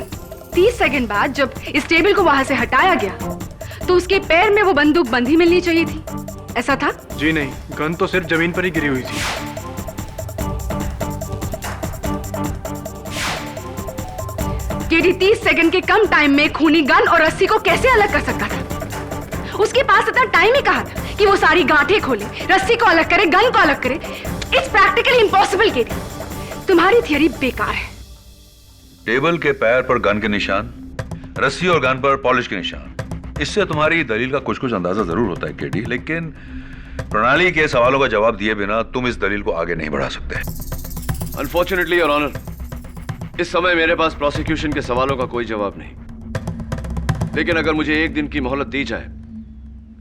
30 सेकंड बाद जब इस टेबल को वहां से हटाया गया तो उसके पैर में वो बंदूक बंधी मिलनी चाहिए थी, ऐसा था? जी नहीं, गन तो सिर्फ जमीन पर ही गिरी हुई थी। केडी 30 सेकंड के कम टाइम में खूनी गन और रस्सी को कैसे अलग कर सकता था? उसके पास इतना टाइम ही कहा था कि वो सारी गांठें खोले, रस्सी को अलग करे, गन को अलग करे। It's practically impossible. केडी, तुम्हारी थियरी बेकार है। टेबल के पैर पर गन के निशान, रस्सी और गन पर पॉलिश के निशान, इससे तुम्हारी दलील का कुछ कुछ अंदाजा जरूर होता है केडी, लेकिन प्रणाली के सवालों का जवाब दिए बिना तुम इस दलील को आगे नहीं बढ़ा सकते। अनफॉर्चुनेटली योर ऑनर, इस समय मेरे पास प्रोसिक्यूशन के सवालों का कोई जवाब नहीं, लेकिन अगर मुझे 1 दिन की मोहलत दी जाए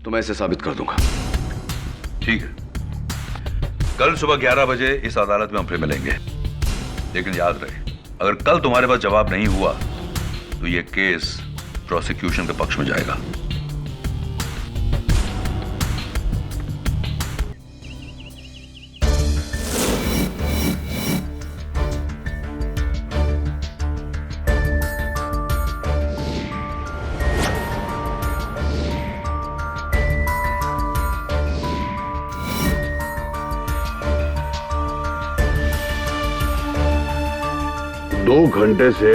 तो मैं इसे साबित कर दूंगा। ठीक है, कल सुबह 11 बजे इस अदालत में हम फिर मिलेंगे, लेकिन याद रहे, अगर कल तुम्हारे पास जवाब नहीं हुआ तो यह केस प्रोसिक्यूशन के पक्ष में जाएगा। दो घंटे से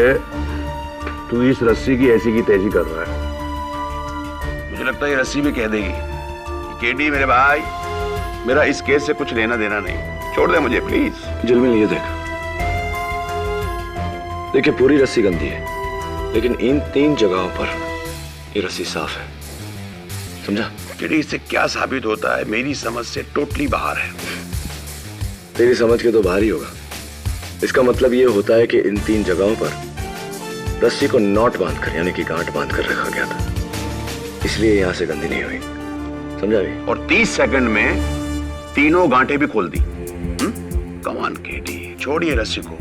तू इस रस्सी की ऐसी की तैसी कर रहा है। मुझे लगता है ये रस्सी भी कह देगी कि केडी मेरे भाई, मेरा इस केस से कुछ लेना देना नहीं, छोड़ दे मुझे प्लीज। जुलमिल ये देख, देखिए पूरी रस्सी गंदी है, लेकिन इन 3 जगहों पर ये रस्सी साफ है, समझा? तेरी इससे क्या साबित होता है? मेरी समझ से टोटली बाहर है। तेरी समझ के तो बाहर ही होगा। इसका मतलब ये होता है कि इन 3 जगहों पर रस्सी को नॉट बांधकर यानी कि गांठ बांधकर रखा गया था, इसलिए यहां से गंदी नहीं हुई, समझा भी? और 30 सेकंड में तीनों गांठें भी खोल दी। कम ऑन केटी, छोड़िए रस्सी को,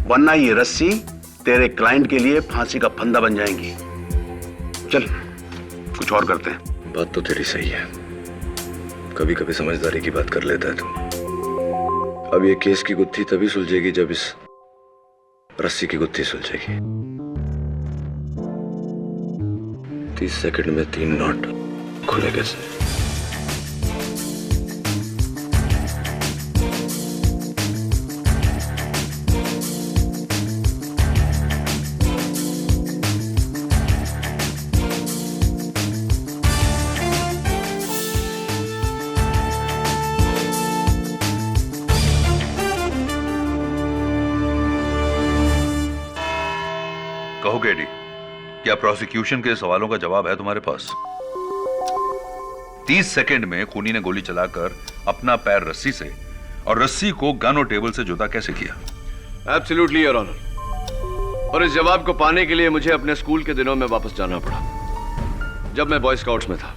वरना ये रस्सी तेरे क्लाइंट के लिए फांसी का फंदा बन जाएंगी। चल कुछ और करते हैं। बात तो तेरी सही है, कभी कभी समझदारी की बात कर लेता है तू। अब ये केस की गुत्थी तभी सुलझेगी जब इस रस्सी की गुत्थी सुलझेगी। 30 सेकंड में 3 नॉट खुले कैसे? कहो केडी, क्या प्रोसिक्यूशन के सवालों का जवाब है तुम्हारे पास? 30 सेकंड में खूनी ने गोली चलाकर अपना पैर रस्सी से और रस्सी को गन और टेबल से जुदा कैसे किया? Absolutely your honour. और इस जवाब को पाने के लिए मुझे अपने स्कूल के दिनों में वापस जाना पड़ा, जब मैं बॉय स्काउट्स में था,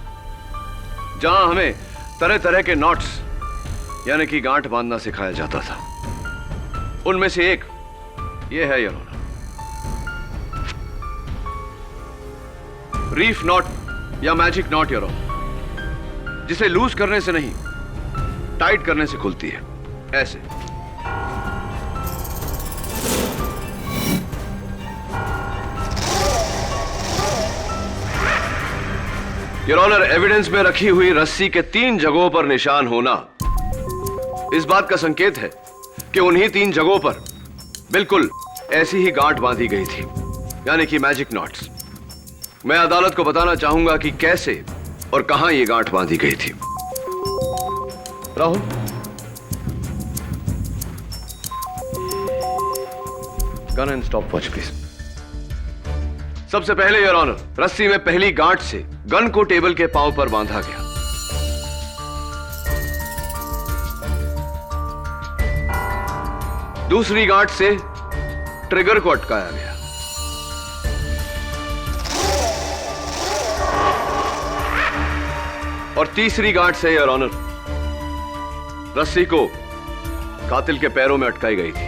जहां हमें तरह तरह के नॉट्स यानी कि गांठ बांधना सिखाया जाता था। उनमें से एक ये है योर ऑनर, रीफ नॉट या मैजिक नॉट योर ऑनर, जिसे लूज करने से नहीं टाइट करने से खुलती है, ऐसे। योर ऑनर, एविडेंस में रखी हुई रस्सी के 3 जगहों पर निशान होना इस बात का संकेत है कि उन्हीं 3 जगहों पर बिल्कुल ऐसी ही गांठ बांधी गई थी, यानी कि मैजिक नॉट्स। मैं अदालत को बताना चाहूंगा कि कैसे और कहां यह गांठ बांधी गई थी। Rahul, gun and stop watch please. सबसे पहले योर ऑनर, रस्सी में पहली गांठ से गन को टेबल के पांव पर बांधा गया। दूसरी गांठ से ट्रिगर को अटकाया गया। और तीसरी गांठ से योर ऑनर, रस्सी को कातिल के पैरों में अटकाई गई थी।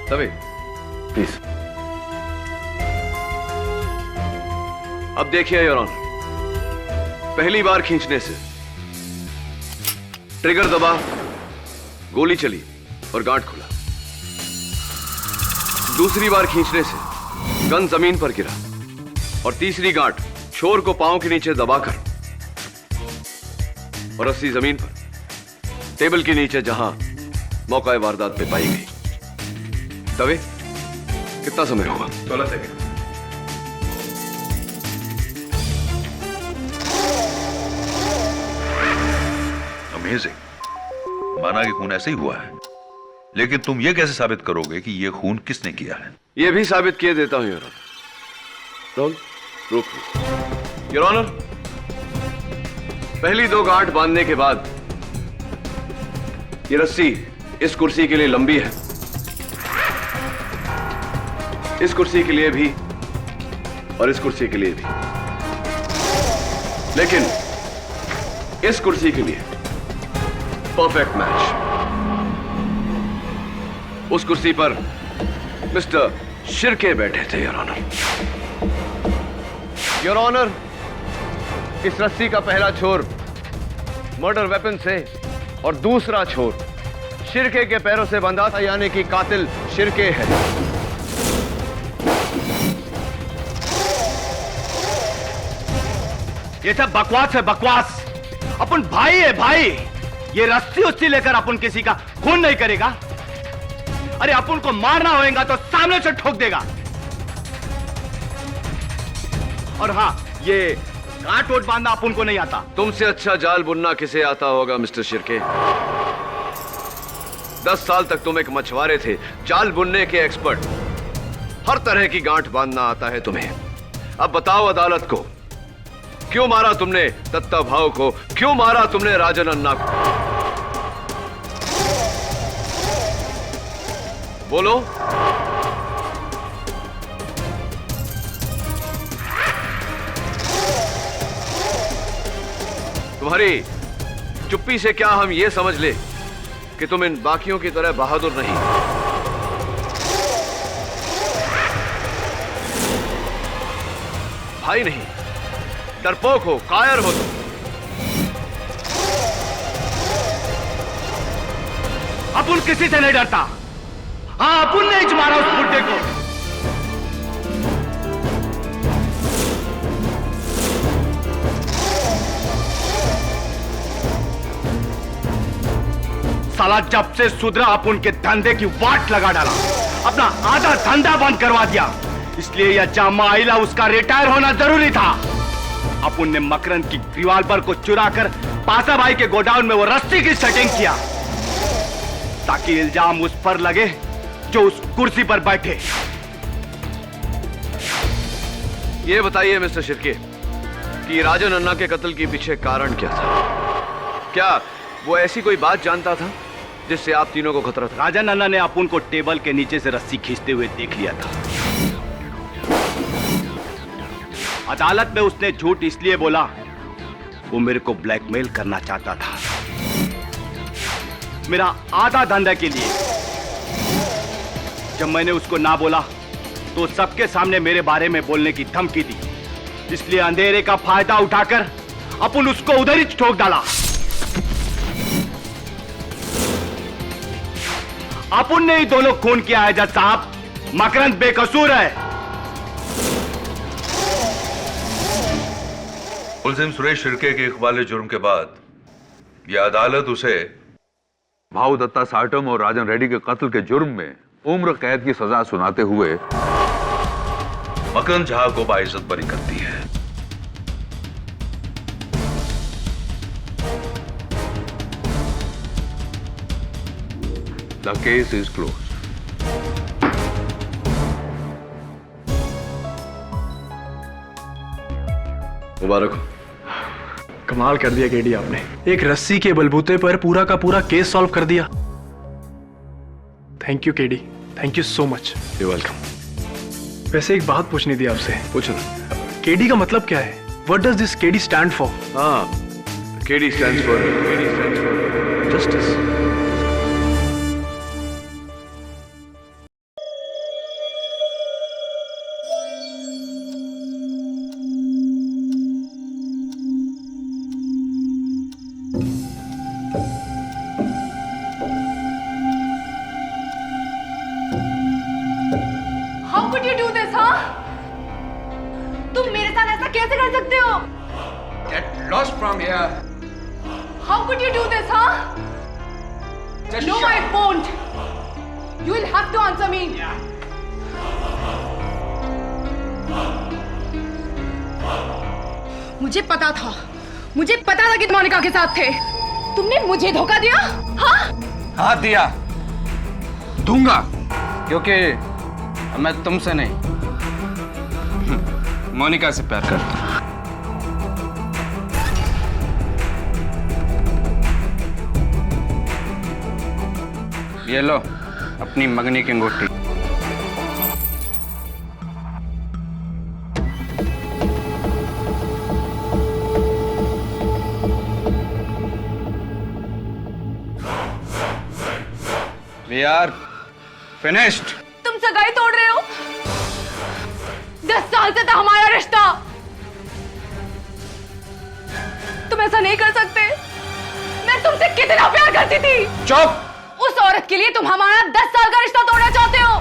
तभी प्लीज। अब देखिए योर ऑनर, पहली बार खींचने से ट्रिगर दबा, गोली चली और गांठ खुला। दूसरी बार खींचने से गन जमीन पर गिरा और तीसरी गांठ छोर को पांव के नीचे दबाकर और रस्सी जमीन पर टेबल के नीचे जहां मौका वारदात पे पाई गई। तवे कितना समय होगा? 16 सेकंड। अमेजिंग। माना कि खून ऐसे ही हुआ है, लेकिन तुम ये कैसे साबित करोगे कि यह खून किसने किया है? यह भी साबित किए देता हूं योर ऑनर। राहुल, रुक। योर ऑनर, पहली 2 गांठ बांधने के बाद यह रस्सी इस कुर्सी के लिए लंबी है, इस कुर्सी के लिए भी और इस कुर्सी के लिए भी, लेकिन इस कुर्सी के लिए परफेक्ट मैच। उस कुर्सी पर मिस्टर शिर्के बैठे थे योर ऑनर। योर ऑनर, इस रस्सी का पहला छोर मर्डर वेपन से और दूसरा छोर शिर्के के पैरों से बंधा था, यानी कि कातिल शिर्के है। ये सब बकवास है, बकवास। अपन भाई है भाई। ये रस्सी उस्सी लेकर अपन किसी का खून नहीं करेगा। अरे अपन को मारना होगा तो सामने से ठोक देगा। और हाँ, ये गांठ वोट बांधना अपुन को नहीं आता। तुमसे अच्छा जाल बुनना किसे आता होगा मिस्टर शिर्के? 10 साल तक तुम एक मछुआरे थे, जाल बुनने के एक्सपर्ट। हर तरह की गांठ बांधना आता है तुम्हें। अब बताओ अदालत को, क्यों मारा तुमने दत्ता भाऊ को? क्यों मारा तुमने राजन अन्ना को? बोलो। तुम्हारी चुप्पी से क्या हम ये समझ ले कि तुम इन बाकियों की तरह बहादुर नहीं? भाई नहीं, डरपोक हो, कायर हो तुम। अपुन किसी से नहीं डरता। हाँ, अपुन ने ही मारा उस बुड्ढे को। साला जब से सुधरा अपुन के धंधे की वाट लगा डाला, अपना आधा धंधा बंद करवा दिया। इसलिए यह जामा आइला उसका रिटायर होना जरूरी था। अपुन ने मकरंद की रिवॉल्वर को चुरा कर पासा भाई के गोडाउन में वो रस्सी की सेटिंग किया ताकि इल्जाम उस पर लगे जो उस कुर्सी पर बैठे। ये बताइए मिस्टर शिर्के कि राजन अन्ना के कत्ल के पीछे कारण क्या था? क्या वो ऐसी कोई बात जानता था जिससे आप तीनों को खतरा था? राजन अन्ना ने अपुन को टेबल के नीचे से रस्सी खींचते हुए देख लिया था। अदालत में उसने झूठ इसलिए बोला, वो मेरे को ब्लैकमेल करना चाहता था, मेरा आधा धंधा के लिए। जब मैंने उसको ना बोला तो सबके सामने मेरे बारे में बोलने की धमकी दी। इसलिए अंधेरे का फायदा उठाकर अपुन उसको उधर ही ठोक डाला। अपुन ने ही दोनों खून किया है जज साहब। मकरंद बेकसूर है। मुलजिम सुरेश शिर्के के इकबाल जुर्म के बाद यह अदालत उसे भाऊ दत्ता साटम और राजन रेड्डी के कत्ल के जुर्म में उम्र कैद की सजा सुनाते हुए मकरंद झा को बाइज्जत बरी करती है। The case is closed. मुबारक हो। कमाल कर दिया केडी आपने। एक रस्सी के बलबूते पर पूरा का पूरा केस सॉल्व कर दिया। Thank you KD, thank you so much. You welcome. वैसे एक बात पूछनी थी आपसे। पूछो। केडी का मतलब क्या है? What does this KD stand for? KD stands for justice. How could you do this, huh? तुम मेरे साथ ऐसा कैसे कर सकते हो? Get lost from here. How could you do this, huh? Just No, shut I up. won't. You will have to answer me. मुझे पता था कि तुम मोनिका के साथ थे। तुमने मुझे धोखा दिया, हाँ? हाँ दिया, दूंगा, क्योंकि मैं तुमसे नहीं मोनिका से प्यार करता हूं। ये लो अपनी मंगनी की अंगूठी। We are finished. तुम सगाई तोड़ रहे हो? 10 साल से था हमारा रिश्ता। तुम ऐसा नहीं कर सकते। मैं तुमसे कितना प्यार करती थी। चुप। उस औरत के लिए तुम हमारा 10 साल का रिश्ता तोड़ना चाहते हो।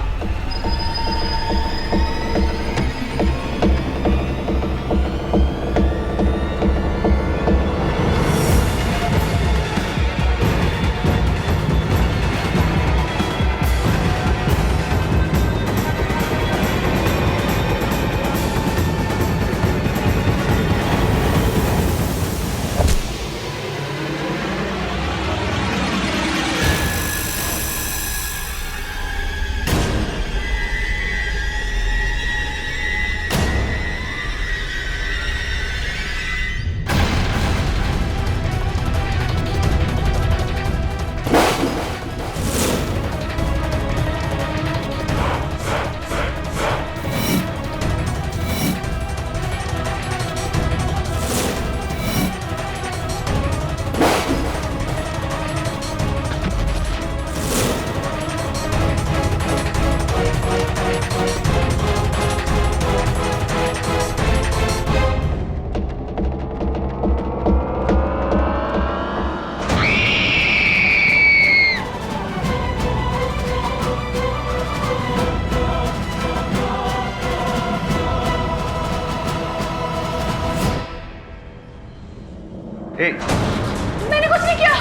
मैंने कुछ नहीं किया,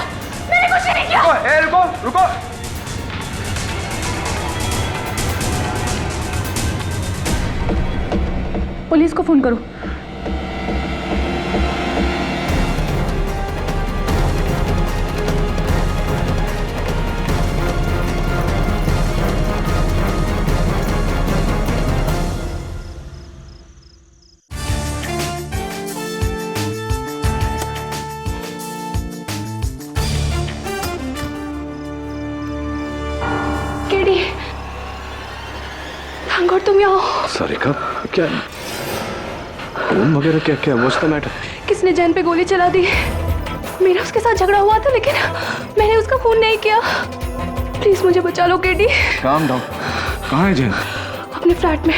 मैंने कुछ नहीं किया। रुको रुको। पुलिस को फोन करो। केडी, थैंक गॉड तुम यहाँ हो। सारिका, क्या खून वगैरह क्या क्या व्हाट्स द मैटर? किसने जैन पे गोली चला दी? मेरा उसके साथ झगड़ा हुआ था लेकिन मैंने उसका खून नहीं किया। प्लीज मुझे बचा लो केडी। Calm down. कहाँ है जैन? अपने फ्लैट में।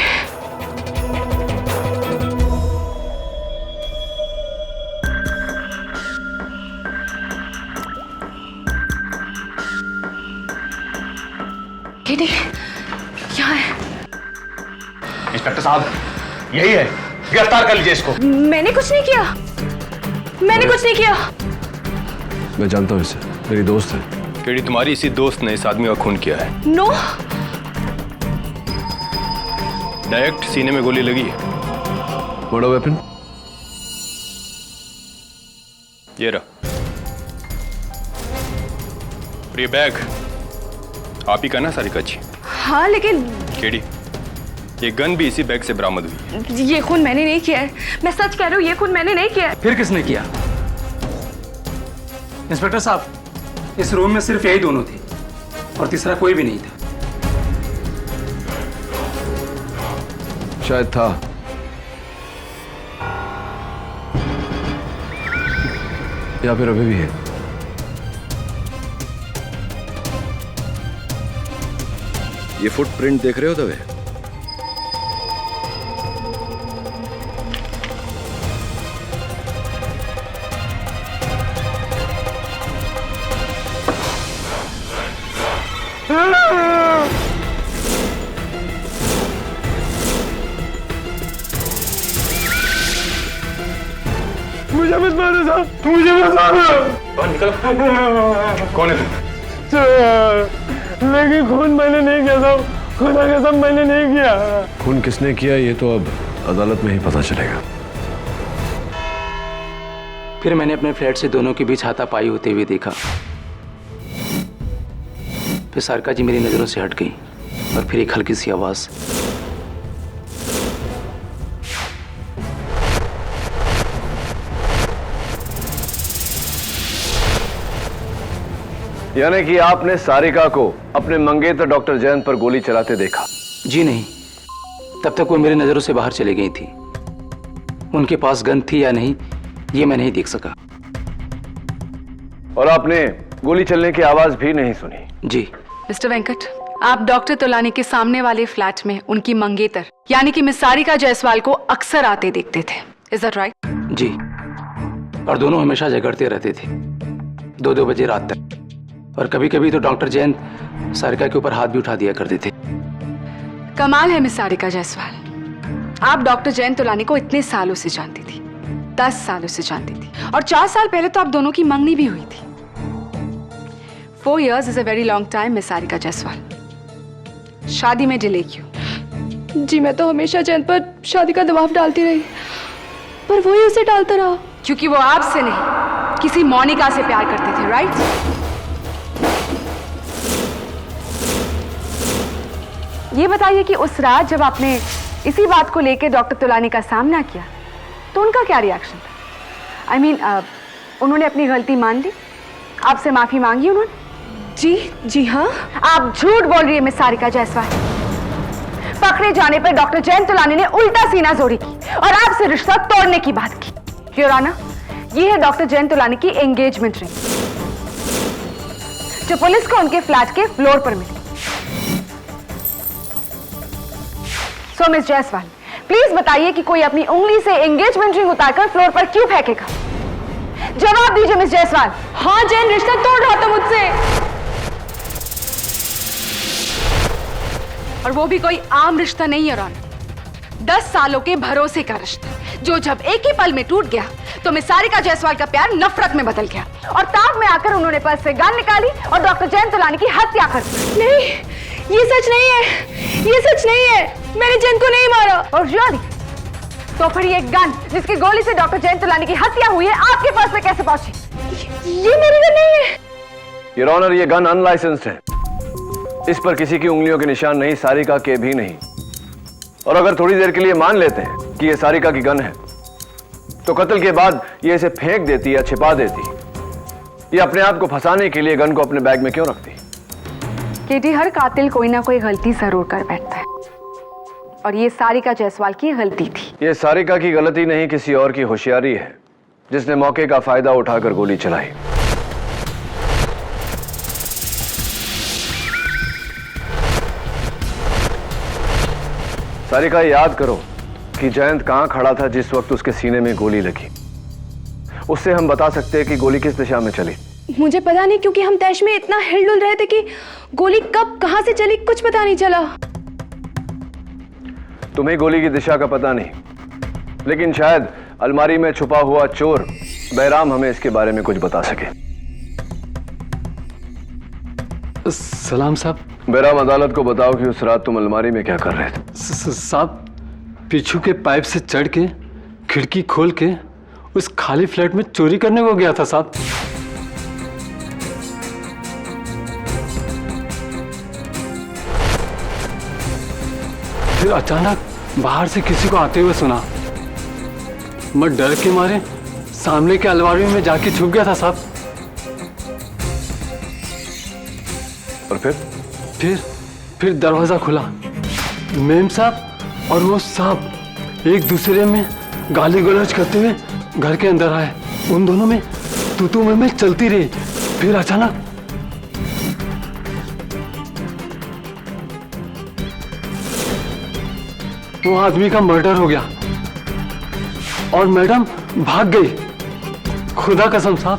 केडी क्या है? इंस्पेक्टर साहब, यही है, गिरफ्तार कर लीजिए इसको। मैंने कुछ नहीं किया, मैंने कुछ नहीं किया। मैं जानता हूँ इसे, मेरी दोस्त है। केडी, तुम्हारी इसी दोस्त ने इस आदमी का खून किया है। नो। डायरेक्ट सीने में गोली लगी है। बड़ा वेपन? ये रहा। और ये बैग आप ही का ना सारिका जी? हाँ लेकिन केडी, ये गन भी इसी बैग से बरामद हुई है। ये खून मैंने नहीं किया है, मैं सच कह रही हूँ, ये खून मैंने नहीं किया है। फिर किसने किया? इंस्पेक्टर साहब, इस रूम में सिर्फ यही दोनों थे और तीसरा कोई भी नहीं था। शायद था। या फिर अभी भी है। ये फुटप्रिंट देख रहे हो दवे? मुझे मत मारो साहब, मुझे मत मारो। निकल। कौन है तुम? लेकिन खून मैंने नहीं किया साहब, खुदा कसम मैंने नहीं किया। खून किसने किया ये तो अब अदालत में ही पता चलेगा। फिर मैंने अपने फ्लैट से दोनों के बीच हाथापाई होते हुए देखा। फिर सारिका जी मेरी नजरों से हट गई और फिर एक हल्की सी आवाज। यानी कि आपने सारिका को अपने मंगेतर डॉक्टर जैन पर गोली चलाते देखा? जी नहीं, तब तक वो मेरी नजरों से बाहर चली गई थी। उनके पास गन थी या नहीं ये मैं नहीं देख सका। और आपने गोली चलने की आवाज भी नहीं सुनी? जी। मिस्टर वेंकट, आप डॉक्टर तोलानी के सामने वाले फ्लैट में उनकी मंगेतर यानी कि मिस सारिका जायसवाल को अक्सर आते देखते थे, इज दैट राइट? जी, और दोनों हमेशा झगड़ते रहते थे 2-2 बजे रात तक। और कभी कभी तो डॉक्टर जैन सारिका के ऊपर हाथ भी उठा दिया करते थे। कमाल है मिस सारिका जायसवाल, आप डॉक्टर जैन तोलानी को इतने सालों से जानती थी, 10 सालों से जानती थी, और 4 साल पहले तो आप दोनों की मंगनी भी हुई थी। 4 years is a very long time miss Sarika Jaiswal. शादी में डिले क्यों? जी मैं तो हमेशा जैन पर शादी का दबाव डालती रही, पर वही उसे डालता रहा। क्योंकि वो आपसे नहीं किसी मोनिका से प्यार करते थे, राइट? ये बताइए कि उस रात जब आपने इसी बात को लेकर डॉक्टर तोलानी का सामना किया तो उनका क्या रिएक्शन था? I mean, उन्होंने अपनी गलती मान ली, आपसे माफी मांगी उन्होंने? जी हाँ। आप झूठ बोल रही है मिस सारिका जायसवाल। पकड़े जाने पर डॉक्टर जैन तोलानी ने उल्टा सीना जोड़ी की और आपसे रिश्ता तोड़ने की बात की। योर ऑनर, ये है डॉक्टर जैन तोलानी की एंगेजमेंट रिंग जो पुलिस को उनके फ्लैट के फ्लोर पर मिली। सो मिस जायसवाल, प्लीज बताइए कि कोई अपनी उंगली से एंगेजमेंट रिंग उतारकर फ्लोर पर क्यों फेंकेगा? जवाब दीजिए मिस जायसवाल। हाँ, जैन रिश्ता तोड़ रहा था मुझसे, और वो भी कोई आम रिश्ता नहीं है। 10 सालों के भरोसे का रिश्ता जो जब एक ही पल में टूट गया तो मैं सारिका जायसवाल का प्यार नफरत में बदल गया और ताक में आकर उन्होंने पर्स से गन निकाली और डॉक्टर जयंत तोलानी की हत्या कर दी। नहीं, ये सच नहीं है, ये सच नहीं है, मैंने जयंत को नहीं मारा। और रियली? तो फिर ये गन जिसकी गोली से डॉक्टर जयंत तोलानी की हत्या हुई है आपके पर्स में कैसे पहुंची? ये मेरी गन नहीं है। योर ऑनर, ये गन अनलाइसेंस्ड है। इस पर किसी की उंगलियों के निशान नहीं, सारिका के भी नहीं। और अगर थोड़ी देर के लिए मान लेते हैं कि ये सारिका की गन है, तो कत्ल के बाद ये इसे फेंक देती या छिपा देती। ये अपने आप को फंसाने के लिए गन को अपने बैग में क्यों रखती? केटी, हर कातिल कोई ना कोई गलती जरूर कर बैठता है और ये सारिका जायसवाल की गलती थी। ये सारिका की गलती नहीं, किसी और की होशियारी है जिसने मौके का फायदा उठाकर गोली चलाई। सारिका, याद करो कि जयंत कहां खड़ा था जिस वक्त उसके सीने में गोली लगी। उससे हम बता सकते हैं कि गोली किस दिशा में चली। मुझे पता नहीं, क्योंकि हम तैश में इतना हिलडुल रहे थे कि गोली कब कहां से चली कुछ पता नहीं चला। तुम्हें गोली की दिशा का पता नहीं, लेकिन शायद अलमारी में छुपा हुआ चोर बैराम हमें इसके बारे में कुछ बता सके। सलाम साहब। बैराम, अदालत को बताओ कि उस रात तुम अलमारी में क्या कर रहे थे? साहब, पीछू के पाइप से चढ़ के खिड़की खोल के उस खाली फ्लैट में चोरी करने को गया था साहब। फिर अचानक बाहर से किसी को आते हुए सुना। मैं डर के मारे सामने के अलमारी में जाके छुप गया था साहब। और फिर दरवाजा खुला। मेम साहब और वो साहब एक दूसरे में गाली गलौज करते हुए घर के अंदर आए। उन दोनों में तू में चलती रही। फिर अचानक वो आदमी का मर्डर हो गया और मैडम भाग गई। खुदा कसम साहब।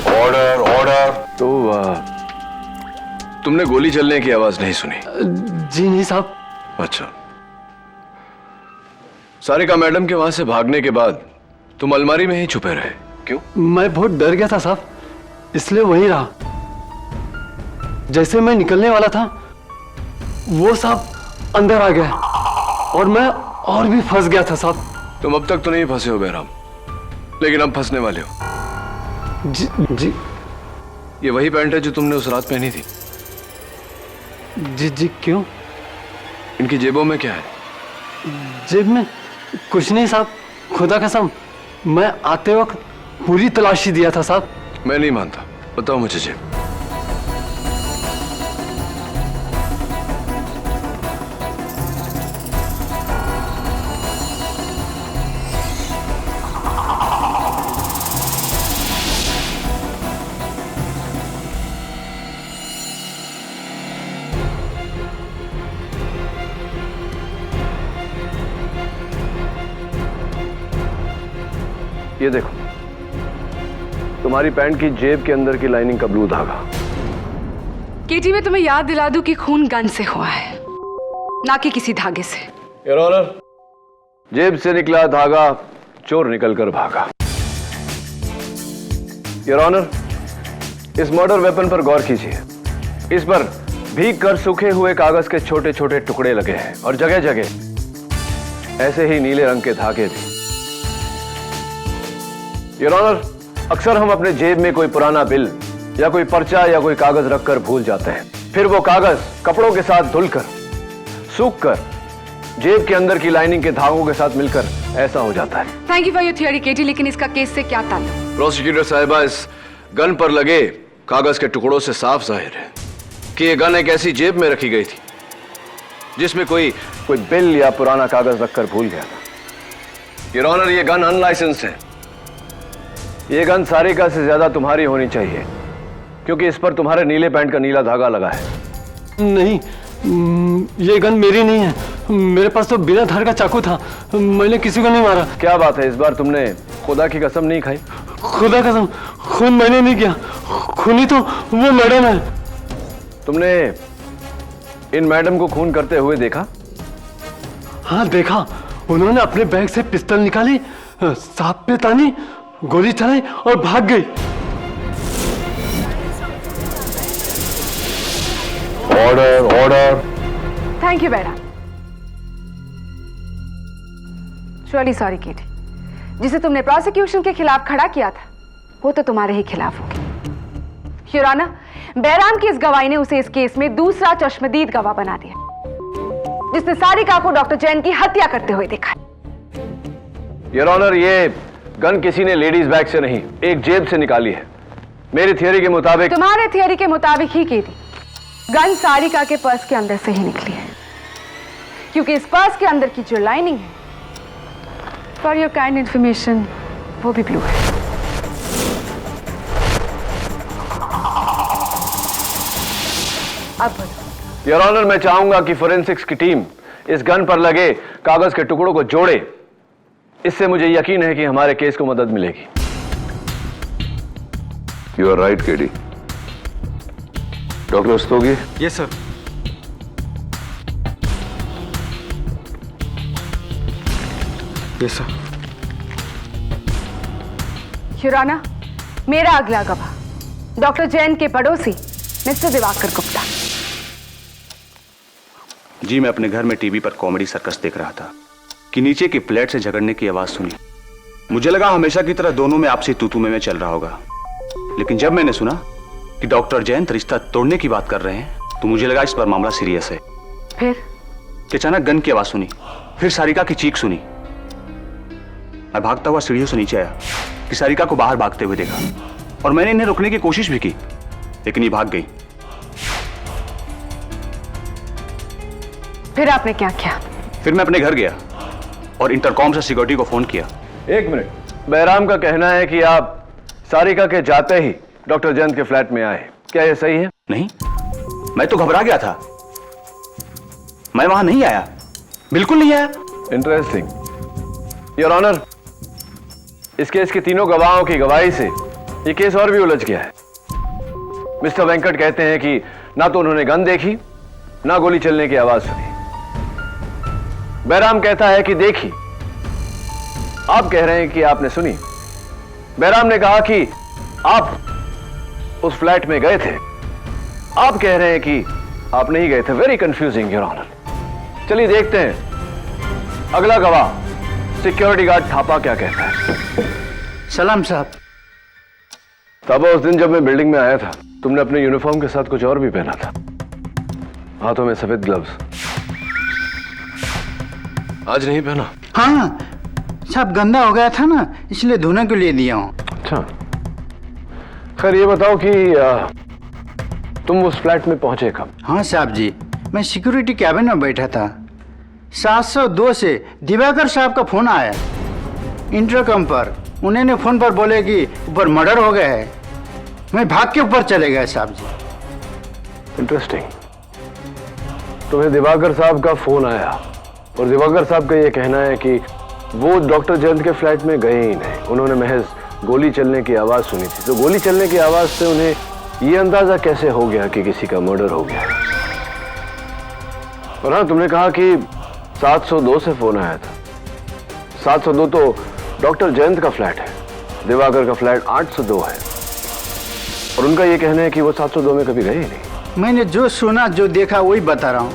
Order, order. तो तुमने गोली चलने की आवाज नहीं सुनी? जी नहीं साहब। अच्छा। सारिका मैडम के वहां से भागने के बाद तुम अलमारी में ही छुपे रहे, क्यों? मैं बहुत डर गया था साहब, इसलिए वहीं रहा। जैसे मैं निकलने वाला था वो साहब अंदर आ गया और मैं और भी फंस गया था साहब। तुम अब तक तो नहीं फंसे हो बैराम, लेकिन अब फंसने वाले हो। जी। ये वही पैंट है जो तुमने उस रात पहनी थी? जी क्यों? इनकी जेबों में क्या है? जेब में कुछ नहीं साहब, खुदा कसम मैं आते वक्त पूरी तलाशी दिया था साहब। मैं नहीं मानता, बताओ मुझे जेब। ये देखो, तुम्हारी पैंट की जेब के अंदर की लाइनिंग का ब्लू धागा। केटी, मैं तुम्हें याद दिला दूं कि खून गन से हुआ है, ना कि किसी धागे से। योर ऑनर, जेब से निकला धागा चोर निकलकर भागा। योर ऑनर, इस मर्डर वेपन पर गौर कीजिए। इस पर भीग कर सूखे हुए कागज के छोटे छोटे टुकड़े लगे हैं और जगह जगह ऐसे ही नीले रंग के धागे भी। योर ऑनर, अक्सर हम अपने जेब में कोई पुराना बिल या कोई पर्चा या कोई कागज रखकर भूल जाते हैं। फिर वो कागज कपड़ों के साथ धुलकर, सूखकर जेब के अंदर की लाइनिंग के धागों के साथ मिलकर ऐसा हो जाता है। Thank you for your theory KT, लेकिन इसका केस से क्या ताल्लुक? प्रोसिक्यूटर साहिबा, इस गन पर लगे कागज के टुकड़ों से साफ जाहिर है कि यह गन एक ऐसी जेब में रखी गई थी जिसमें कोई बिल या पुराना कागज रखकर भूल गया था। योर ऑनर, यह गन अनलाइसेंस्ड है। ये गन सारिका से ज्यादा तुम्हारी होनी चाहिए, क्योंकि इस पर तुम्हारे नीले पैंट का नीला धागा लगा है। नहीं, ये गन मेरी नहीं है। मेरे पास तो बिना धार का चाकू था, मैंने किसी को नहीं मारा। क्या बात है, इस बार तुमने खुदा की कसम नहीं खाई? खुदा कसम, खून मैंने नहीं किया। खूनी तो वो मैडम है। तुमने इन मैडम को खून करते हुए देखा? हाँ देखा, उन्होंने अपने बैग से पिस्तौल निकाली, सांप पे तानी, गोली चलाई और भाग गई। Order order. थैंक यू बेटा। रियली सॉरी केटी, जिसे तुमने प्रोसिक्यूशन के खिलाफ खड़ा किया था वो तो तुम्हारे ही खिलाफ होगी। योर ऑनर, बैराम की इस गवाही ने उसे इस केस में दूसरा चश्मदीद गवाह बना दिया, जिसने सारिका को डॉक्टर जैन की हत्या करते हुए देखा है। योर ऑनर, ये गन किसी ने लेडीज बैग से नहीं, एक जेब से निकाली है। मेरी थियरी के मुताबिक। तुम्हारे थियरी के मुताबिक ही केटी, गन सारिका के पर्स के अंदर से ही निकली है, क्योंकि इस पर्स के अंदर की जो लाइनिंग है, फॉर योर काइंड इंफॉर्मेशन, वो भी ब्लू है। अब योर ऑनर, मैं चाहूंगा कि फोरेंसिक्स की टीम इस गन पर लगे कागज के टुकड़ों को जोड़े। इससे मुझे यकीन है कि हमारे केस को मदद मिलेगी। You are right KD. Doctor Rastogi? Yes sir. Yes sir. Your honour, मेरा अगला गवाह डॉक्टर जैन के पड़ोसी मिस्टर दिवाकर गुप्ता। जी, मैं अपने घर में टीवी पर कॉमेडी सर्कस देख रहा था कि नीचे की प्लेट से झगड़ने की आवाज सुनी। मुझे लगा हमेशा की तरह दोनों में आपसी तू-तू में चल रहा होगा, लेकिन जब मैंने सुना कि डॉक्टर जैन रिश्ता तोड़ने की बात कर रहे हैं तो मुझे लगा इस पर मामला सीरियस है। फिर अचानक गन की आवाज सुनी, फिर सारिका की चीख सुनी। मैं भागता हुआ सीढ़ियों से नीचे आया कि सारिका को बाहर भागते हुए देखा, और मैंने इन्हें रोकने की कोशिश भी की, लेकिन ये भाग गई। फिर आपने क्या किया? फिर मैं अपने घर गया और इंटरकॉम से सिक्योरिटी को फोन किया। एक मिनट, बैराम का कहना है कि आप सारिका के जाते ही डॉक्टर जैन के फ्लैट में आए, क्या यह सही है? नहीं, मैं तो घबरा गया था, मैं वहां नहीं आया, बिल्कुल नहीं आया। इंटरेस्टिंग। योर ऑनर, इस केस के तीनों गवाहों की गवाही से यह केस और भी उलझ गया है। मिस्टर वेंकट कहते हैं कि ना तो उन्होंने गन देखी, ना गोली चलने की आवाज सुनी। बैराम कहता है कि देखी। आप कह रहे हैं कि आपने सुनी। बैराम ने कहा कि आप उस फ्लैट में गए थे, आप कह रहे हैं कि आप नहीं गए थे। Very confusing your honour. चलिए देखते हैं अगला गवाह सिक्योरिटी गार्ड थापा क्या कहता है। सलाम साहब। थापा, उस दिन जब मैं बिल्डिंग में आया था तुमने अपने यूनिफॉर्म के साथ कुछ और भी पहना था, हाथों में सफेद ग्लव्स। आज नहीं पहना? हाँ साहब, गंदा हो गया था ना, इसलिए धोने के लिए दिया हूँ। अच्छा, खैर ये बताओ कि तुम उस फ्लैट में पहुंचे कब? हाँ साहब जी, मैं सिक्योरिटी कैबिन में बैठा था। 702 से दिवाकर साहब का फोन आया इंटरकम पर। उन्होंने फोन पर बोले कि ऊपर मर्डर हो गया है। मैं भाग के ऊपर चले गए साहब जी। इंटरेस्टिंग। तुम्हें दिवाकर साहब का फोन आया और दिवाकर साहब का यह कहना है कि वो डॉक्टर जैन के फ्लैट में गए ही नहीं, उन्होंने महज गोली चलने की आवाज सुनी थी। तो गोली चलने की आवाज से उन्हें ये अंदाजा कैसे हो गया कि किसी का मर्डर हो गया? और हाँ, तुमने कहा कि 702 से फोन आया था। 702 तो डॉक्टर जयंत का फ्लैट है, दिवाकर का फ्लैट 802 है, और उनका यह कहना है कि वो 702 में कभी गए ही नहीं। मैंने जो सुना, जो देखा वही बता रहा हूँ।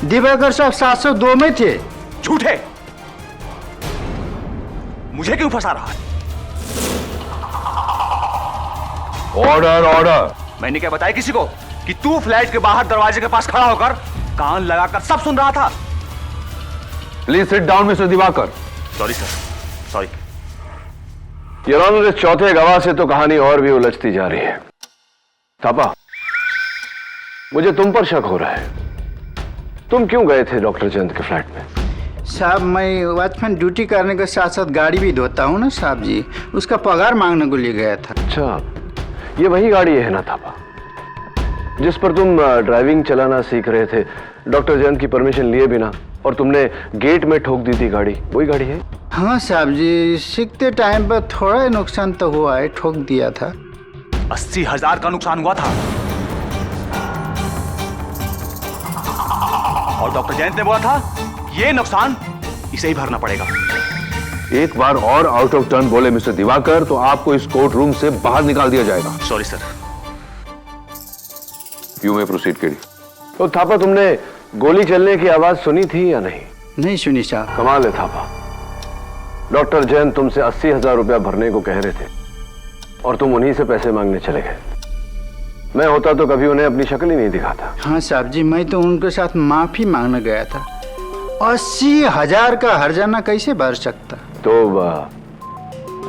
दिवाकर साहब 702 में थे। झूठे, मुझे क्यों फंसा रहा है? Order order. मैंने क्या बताया किसी को कि तू फ्लैट के बाहर दरवाजे के पास खड़ा होकर कान लगाकर सब सुन रहा था? Please sit down mister Diwakar. Sorry sir, sorry. Your honour, इस चौथे गवाह से तो कहानी और भी उलझती जा रही है। थापा, मुझे तुम पर शक हो रहा है। तुम क्यों गए थे डॉक्टर जयंत के फ्लैट में? साहब, मैं वॉचमैन ड्यूटी करने के साथ साथ गाड़ी भी धोता हूँ ना साहब जी, उसका पगार मांगने को लिए गया था। अच्छा, ये वही गाड़ी है ना थापा जिस पर तुम ड्राइविंग चलाना सीख रहे थे डॉक्टर जयंत की परमिशन लिए बिना, और तुमने गेट में ठोक दी थी गाड़ी? वही गाड़ी है? हाँ साहब जी, सीखते टाइम पर थोड़ा नुकसान तो हुआ है, ठोक दिया था। 80,000 का नुकसान हुआ था। और डॉक्टर जयंत ने बोला था ये नुकसान इसे ही भरना पड़ेगा। एक बार और आउट ऑफ टर्न बोले मिस्टर दिवाकर तो आपको इस कोर्ट रूम से बाहर निकाल दिया जाएगा। Sorry sir. यू में प्रोसीड केडी। तो थापा, तुमने गोली चलने की आवाज सुनी थी या नहीं? नहीं सुनी साहब। कमाल है थापा, डॉक्टर जैन तुमसे 80,000 रुपया भरने को कह रहे थे और तुम उन्हीं से पैसे मांगने चले गए। मैं होता तो कभी उन्हें अपनी शक्ल ही नहीं दिखाता। हाँ साहब जी, मैं तो उनके साथ माफी मांगने गया था। 80,000 का हर्जाना कैसे भर सकता? तो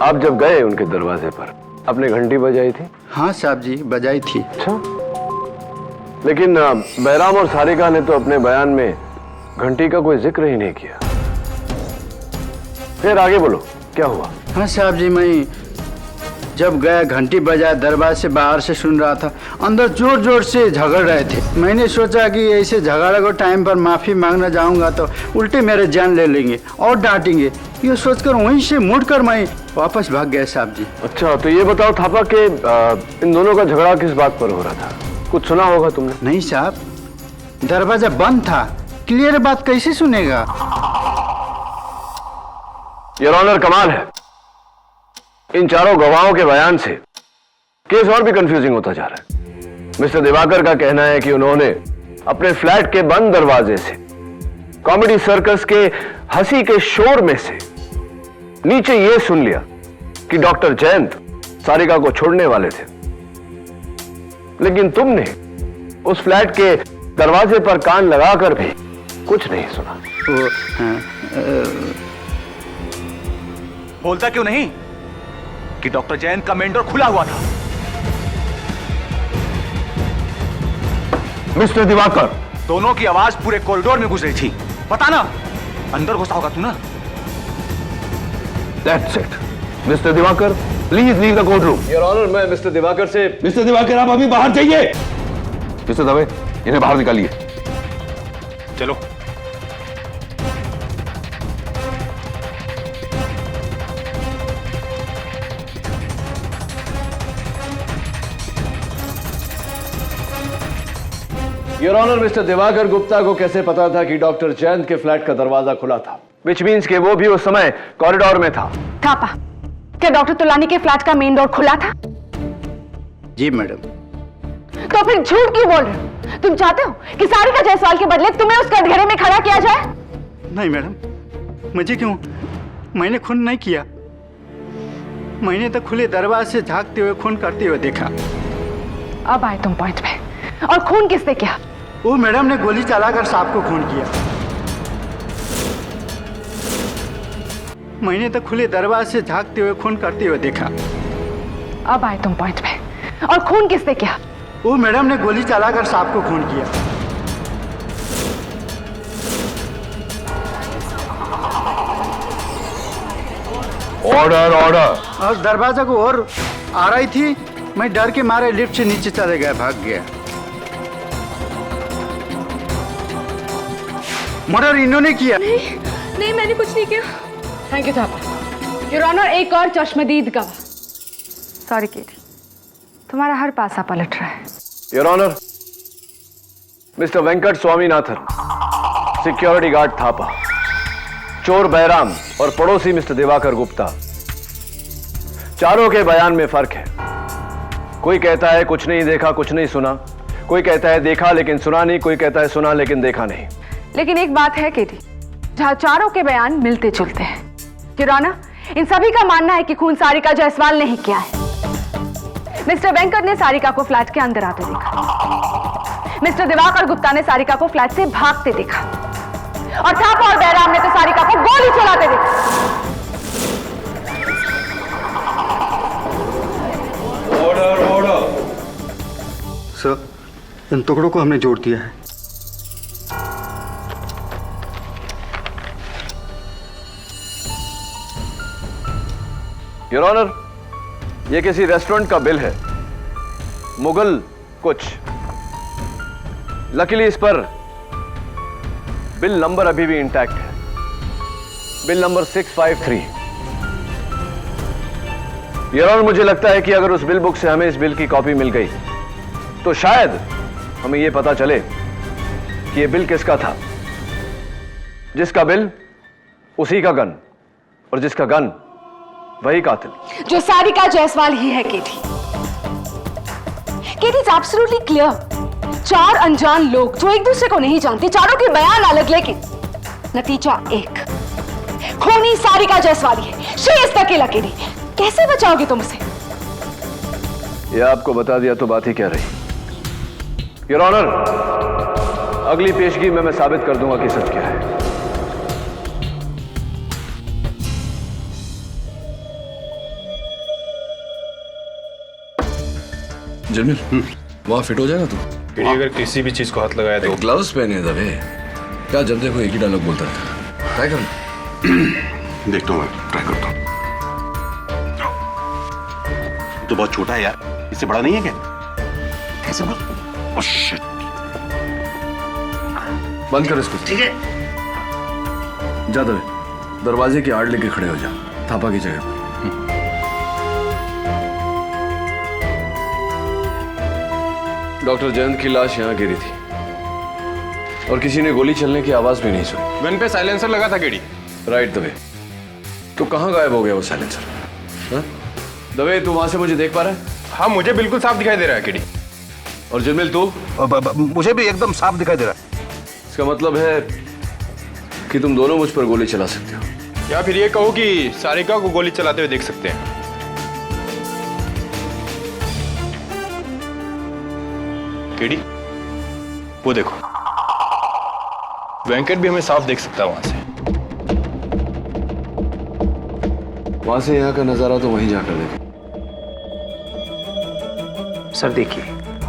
आप जब गए उनके दरवाजे पर अपने घंटी बजाई थी? हाँ साहब जी, बजाई थी। अच्छा, लेकिन बैराम और सारिका ने तो अपने बयान में घंटी का कोई जिक्र ही नहीं किया। फिर आगे बोलो, क्या हुआ? हाँ साहब जी, मैं जब गया घंटी बजा, दरबार से बाहर से सुन रहा था, अंदर जोर जोर से झगड़ रहे थे। मैंने सोचा कि ऐसे झगड़ा को टाइम पर माफी मांगना जाऊंगा तो उल्टे मेरे जान ले लेंगे और डांटेंगे। ये सोचकर वहीं से मुड़कर मैं वापस भाग गया साहब जी। अच्छा, तो ये बताओ थापा कि इन दोनों का झगड़ा किस बात पर हो रहा था? कुछ सुना होगा तुमने? नहीं साहब, दरवाजा बंद था, क्लियर बात कैसे सुनेगा? योर ऑनर, कमाल है, इन चारों गवाहों के बयान से केस और भी कंफ्यूजिंग होता जा रहा है। मिस्टर दिवाकर का कहना है कि उन्होंने अपने फ्लैट के बंद दरवाजे से कॉमेडी सर्कस के हंसी के शोर में से नीचे यह सुन लिया कि डॉक्टर जयंत सारिका को छोड़ने वाले थे, लेकिन तुमने उस फ्लैट के दरवाजे पर कान लगाकर भी कुछ नहीं सुना। बोलता क्यों नहीं कि डॉक्टर जयंत का मेन डोर खुला हुआ था? मिस्टर दिवाकर, दोनों की आवाज पूरे कॉरिडोर में गुजरी थी। पता ना अंदर घुसा होगा तू ना। That's it. Mister Diwakar, please leave the court room. Your honour, मैं मिस्टर दिवाकर से। मिस्टर दिवाकर, आप अभी बाहर जाइए। मिस्टर दवे, इन्हें बाहर निकालिए। चलो। Your honour, mister Diwakar Gupta को कैसे पता था कि डॉक्टर जयंत के फ्लैट का दरवाजा खुला था? विच मीन्स कि वो भी उस समय कॉरिडोर में था। थापा, क्या डॉक्टर तुलानी के फ्लैट का मेन डोर खुला था? जी मैडम। तो फिर झूठ क्यों बोल रहे हो? तुम चाहते हो कि सारिका जायसवाल के बदले तुम्हें उस कटघरे में खड़ा किया जाए? नहीं मैडम, मुझे क्यों? मैंने खून नहीं किया। मैंने तो खुले दरवाजे से झांकते हुए खून करते हुए देखा। अब आए तुम पॉइंट पे। और खून किसने किया? वो मैडम ने गोली चलाकर सांप को खून किया। मैंने तो खुले दरवाजे से झांकते हुए खून करते हुए देखा। अब आए तुम पॉइंट पे। और खून किसने किया? वो मैडम ने गोली चलाकर सांप को खून किया। Order, order. और दरवाजा को और आ रही थी, मैं डर के मारे लिफ्ट से नीचे चले गया, भाग गया। मर्डर इन्होंने किया। नहीं, मैंने कुछ नहीं किया। Thank you Thapa. Your honour, एक और चश्मदीद गवाह। सॉरी केटी, तुम्हारा हर पासा पलट रहा है। Your honour, mister Venkat Swaminathan, security guard Thapa, चोर बैराम और पड़ोसी मिस्टर दिवाकर गुप्ता, चारों के बयान में फर्क है। कोई कहता है कुछ नहीं देखा, कुछ नहीं सुना। कोई कहता है देखा लेकिन सुना नहीं। कोई कहता है सुना लेकिन देखा नहीं। लेकिन एक बात है केटी, जहां चारों के बयान मिलते जुलते हैं। योर ऑनर, इन सभी का मानना है कि खून सारिका जायसवाल ने ही किया है। मिस्टर वेंकट ने सारिका को फ्लैट के अंदर आते देखा। मिस्टर दिवाकर गुप्ता ने सारिका को फ्लैट से भागते देखा। और थापा और बैराम ने तो सारिका को गोली चलाते देखा। Order, order. सर, इन टुकड़ों को हमने जोड़ दिया है। योर ऑनर, ये किसी रेस्टोरेंट का बिल है, मुगल कुछ। लकीली इस पर बिल नंबर अभी भी इंटैक्ट है, बिल नंबर 653। योर ऑनर, मुझे लगता है कि अगर उस बिल बुक से हमें इस बिल की कॉपी मिल गई तो शायद हमें यह पता चले कि यह बिल किसका था जिसका बिल उसी का गन, और जिसका गन वही कातिल। जो सारिका जायसवाल ही है केटी। केटी इज एब्सोल्युटली क्लियर। 4 अनजान लोग जो एक दूसरे को नहीं जानते, चारों के बयान अलग, लेकिन नतीजा एक। खूनी सारिका जायसवाल है। शी इज द किलर केटी। कैसे बचाओगे तुम उसे? यह आपको बता दिया तो बात ही क्या रही। योर ऑनर, अगली पेशगी में मैं साबित कर दूंगा कि सच क्या है। जमील, वहां फिट हो जाएगा तू? अगर किसी भी चीज को हाथ लगाया तो ग्लव्स पहने दबे। क्या जब देखो एक ही डायलॉग बोलता रहता। ट्राई करना। देखता हूँ मैं, ट्राई करता हूँ। तो बहुत छोटा है यार, इससे बड़ा नहीं है क्या? कैसे बोल? Oh shit. बंद कर इसको। ठीक है। जा दबे, दरवाजे की आड़ लेके खड़े हो जा, थापा की जगह। डॉक्टर जयंत की लाश यहां गिरी थी और किसी ने गोली चलने की आवाज भी नहीं सुनी। गन पे साइलेंसर लगा था केडी। राइट दबे। तो कहां गायब हो गया वो साइलेंसर? हाँ? दबे, तू वहां से मुझे देख पा रहा है? हाँ, मुझे बिल्कुल साफ दिखाई दे रहा है केडी। और जमील तू? मुझे भी एकदम साफ दिखाई दे रहा है। इसका मतलब है कि तुम दोनों मुझ पर गोली चला सकते हो, या फिर ये कहो कि सारिका को गोली चलाते हुए देख सकते हैं। केडी, वो देखो, वेंकट भी हमें साफ देख सकता है वहां से। वहां से यहाँ का नजारा तो वहीं जाकर देखे। सर देखिए,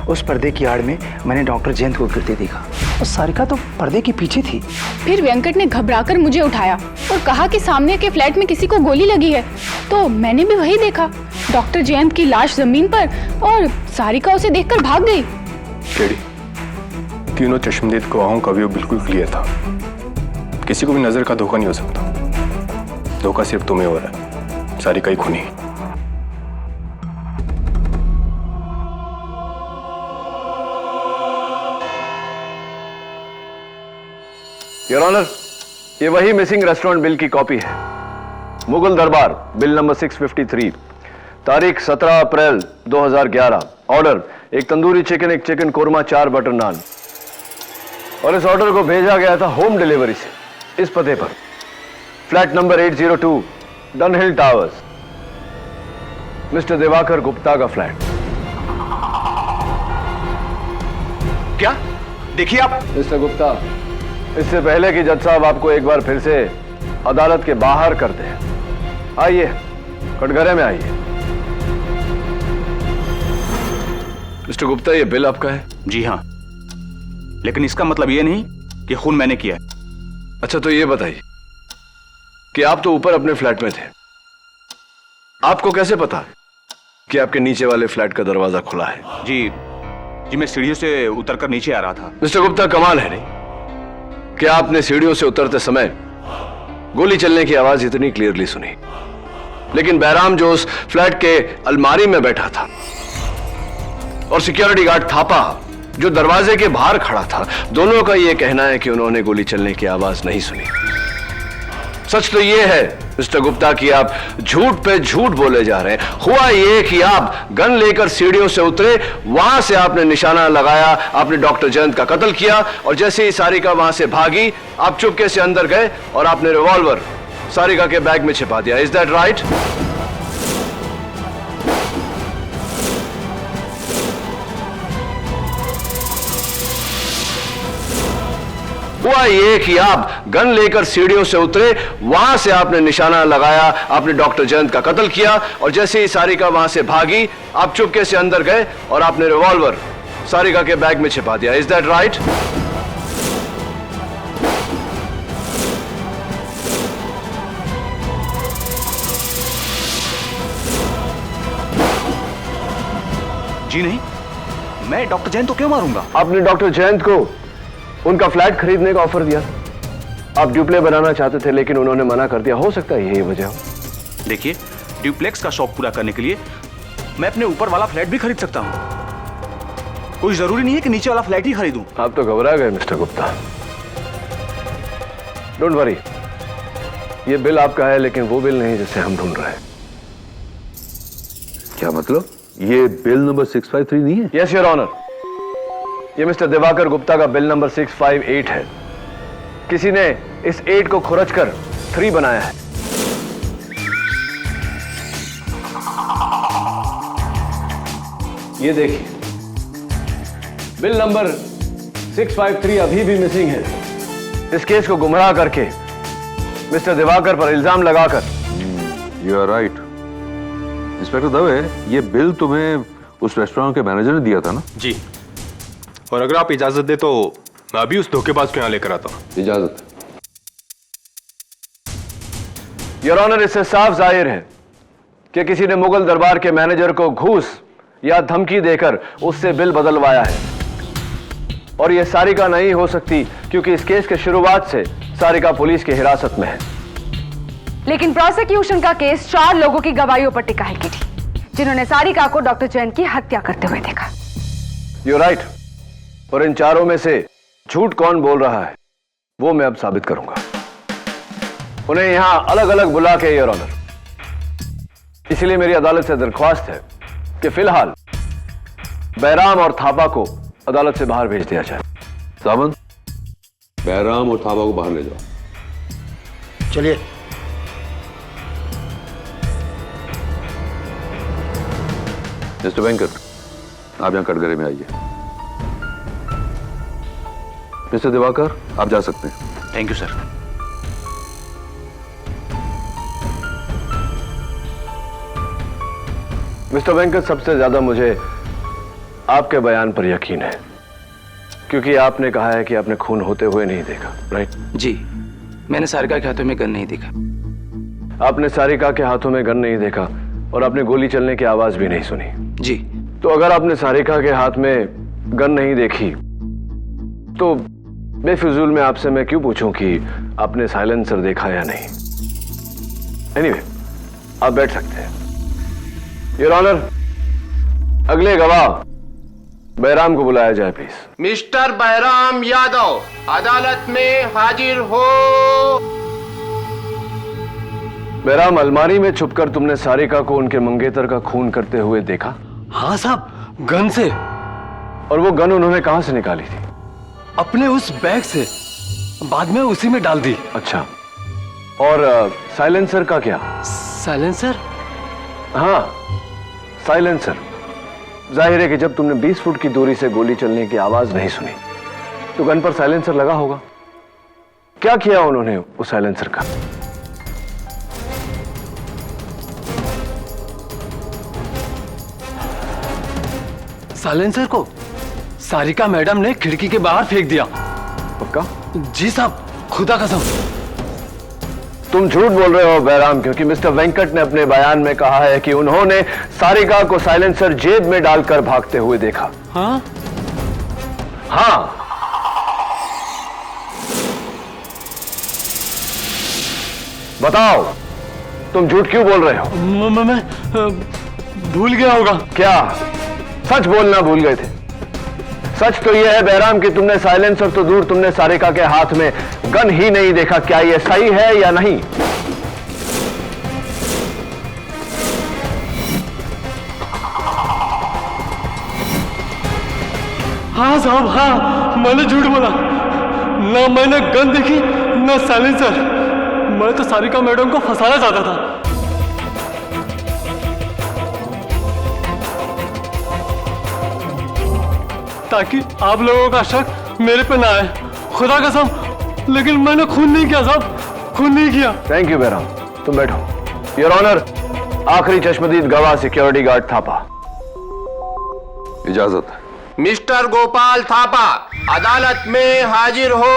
उस पर्दे की आड़ में मैंने डॉक्टर जयंत को गिरते देखा और सारिका तो पर्दे के पीछे थी। फिर वेंकट ने घबराकर मुझे उठाया और कहा कि सामने के फ्लैट में किसी को गोली लगी है। तो मैंने भी वही देखा, डॉक्टर जयंत की लाश जमीन पर, और सारिका उसे देखकर भाग गई। केडी, तीनों चश्मदीद गवाहों का व्यू बिल्कुल क्लियर था। किसी को भी नजर का धोखा नहीं हो सकता। धोखा सिर्फ तुम्हें हो रहा है, सारिका ही खूनी। योर ऑनर, ये वही मिसिंग रेस्टोरेंट बिल की कॉपी है। मुगल दरबार, बिल नंबर 653, तारीख 17 अप्रैल 2011। ऑर्डर, एक तंदूरी चिकन, एक चिकन कोरमा, 4 बटर नान। और इस ऑर्डर को भेजा गया था होम डिलीवरी से, इस पते पर, flat number 802, Dunhill towers, mister Diwakar Gupta का फ्लैट। क्या? देखिए आप। मिस्टर गुप्ता, इससे पहले कि जज साहब आपको एक बार फिर से अदालत के बाहर करते हैं, आइए कटघरे में आइए। मिस्टर गुप्ता, ये बिल आपका है? जी हाँ, लेकिन इसका मतलब ये नहीं कि खून मैंने किया है। अच्छा, तो ये बताइए कि आप तो ऊपर अपने फ्लैट में थे, आपको कैसे पता कि आपके नीचे वाले फ्लैट का दरवाजा खुला है? जी मैं सीढ़ियों से उतरकर नीचे आ रहा था। मिस्टर गुप्ता, कमाल है नहीं कि आपने सीढ़ियों से उतरते समय गोली चलने की आवाज इतनी क्लियरली सुनी, लेकिन बैराम जो उस फ्लैट के अलमारी में बैठा था और सिक्योरिटी गार्ड थापा जो दरवाजे के बाहर खड़ा था, दोनों का यह कहना है कि उन्होंने गोली चलने की आवाज नहीं सुनी। सच तो यह है मिस्टर गुप्ता कि आप झूठ पे झूठ बोले जा रहे हैं। हुआ यह कि आप गन लेकर सीढ़ियों से उतरे, वहां से आपने निशाना लगाया, आपने डॉक्टर जयंत का कत्ल किया, और जैसे ही सारिका वहां से भागी, आप चुपके से अंदर गए और आपने रिवॉल्वर सारिका के बैग में छिपा दिया। Is that right? हुआ ये कि आप गन लेकर सीढ़ियों से उतरे, वहां से आपने निशाना लगाया, आपने डॉक्टर जयंत का कत्ल किया, और जैसे ही सारिका वहां से भागी, आप चुपके से अंदर गए और आपने रिवॉल्वर सारिका के बैग में छिपा दिया। Is that right? जी नहीं, मैं डॉक्टर जयंत को क्यों मारूंगा? आपने डॉक्टर जयंत को उनका फ्लैट खरीदने का ऑफर दिया। आप ड्यूप्ले बनाना चाहते थे, लेकिन उन्होंने मना कर दिया। हो सकता है यही वजह हो। देखिए, ड्यूप्लेक्स का शौक पूरा करने के लिए मैं अपने ऊपर वाला फ्लैट भी खरीद सकता हूं। कोई जरूरी नहीं है कि नीचे वाला फ्लैट ही खरीदूं। आप तो घबरा गए मिस्टर गुप्ता। डोंट वरी, ये बिल आपका है, लेकिन वो बिल नहीं जिसे हम ढूंढ रहे हैं। क्या मतलब? ये बिल नंबर 653 नहीं है? यस योर ऑनर, ये मिस्टर दिवाकर गुप्ता का बिल नंबर 658 है। किसी ने इस 8 को खुरच कर 3 बनाया है। ये देखिए, बिल नंबर 653 अभी भी मिसिंग है। इस केस को गुमराह करके मिस्टर दिवाकर पर इल्जाम लगाकर। You are right. Inspector Dave, ये बिल तुम्हें उस रेस्टोरेंट के मैनेजर ने दिया था ना? जी, और अगर आप इजाजत दे तो मैं अभी उस धोखेबाज को यहां लेकर आता हूं। इजाजत। योर ऑनर, इससे साफ जाहिर है कि किसी ने मुगल दरबार के मैनेजर को घूस या धमकी देकर उससे बिल बदलवाया है। और यह सारिका नहीं हो सकती, क्योंकि इस केस के शुरुआत से सारिका पुलिस की हिरासत में है। लेकिन प्रोसिक्यूशन का केस 4 लोगों की गवाहियों पर टिका है किटी, जिन्होंने सारिका को डॉक्टर जैन की हत्या करते हुए देखा। यू राइट, और इन चारों में से झूठ कौन बोल रहा है वो मैं अब साबित करूंगा। उन्हें यहां अलग अलग बुला के, योर ऑनर। इसलिए मेरी अदालत से दरख्वास्त है कि फिलहाल बैराम और थापा को अदालत से बाहर भेज दिया जाए। सामंत, बैराम और थापा को बाहर ले जाओ। चलिए। मिस्टर वेंकट, आप यहां कटघरे में आइए। मिस्टर दिवाकर, आप जा सकते हैं। Thank you sir. Mister Venkat, सबसे ज्यादा मुझे आपके बयान पर यकीन है, क्योंकि आपने कहा है कि आपने खून होते हुए नहीं देखा, राइट? जी, मैंने सारिका के हाथों में गन नहीं देखा। आपने सारिका के हाथों में गन नहीं देखा और आपने गोली चलने की आवाज भी नहीं सुनी। जी। तो अगर आपने सारिका के हाथ में गन नहीं देखी तो बेफिजूल में आपसे मैं क्यों पूछूं कि आपने साइलेंसर देखा या नहीं। एनीवे, आप बैठ सकते हैं। योर ऑनर, अगले गवाह बैराम को बुलाया जाए प्लीज। मिस्टर बैराम यादव, अदालत में हाजिर हो। बैराम, अलमारी में छुपकर तुमने सारिका को उनके मंगेतर का खून करते हुए देखा? हाँ साहब, गन से। और वो गन उन्होंने कहां से निकाली थी? अपने उस बैग से, बाद में उसी में डाल दी। अच्छा, और साइलेंसर का क्या? साइलेंसर? हाँ, साइलेंसर। जाहिर है कि जब तुमने 20 फुट की दूरी से गोली चलने की आवाज नहीं सुनी तो गन पर साइलेंसर लगा होगा। क्या किया उन्होंने उस साइलेंसर का? साइलेंसर को सारिका मैडम ने खिड़की के बाहर फेंक दिया। पक्का? जी साहब, खुदा कसम। तुम झूठ बोल रहे हो बैराम, क्योंकि मिस्टर वेंकट ने अपने बयान में कहा है कि उन्होंने सारिका को साइलेंसर जेब में डालकर भागते हुए देखा। हाँ? हाँ। बताओ, तुम झूठ क्यों बोल रहे हो? मैं भूल गया होगा। क्या सच बोलना भूल गए थे? सच तो यह है बैराम कि तुमने साइलेंसर तो दूर, तुमने सारिका के हाथ में गन ही नहीं देखा। क्या यह सही है या नहीं? हाँ साहब, हाँ, मैंने झूठ बोला। ना मैंने गन देखी, ना साइलेंसर। मैं तो सारिका मैडम को फंसाना चाहता था। ताकि आप लोगों का शक मेरे पे ना आए। खुदा कसम, लेकिन मैंने खून नहीं किया साहब, खून नहीं किया। थैंक यू बैराम, तुम बैठो। योर ऑनर, आखिरी चश्मदीद गवाह सिक्योरिटी गार्ड थापा। इजाजत। मिस्टर गोपाल थापा, अदालत में हाजिर हो।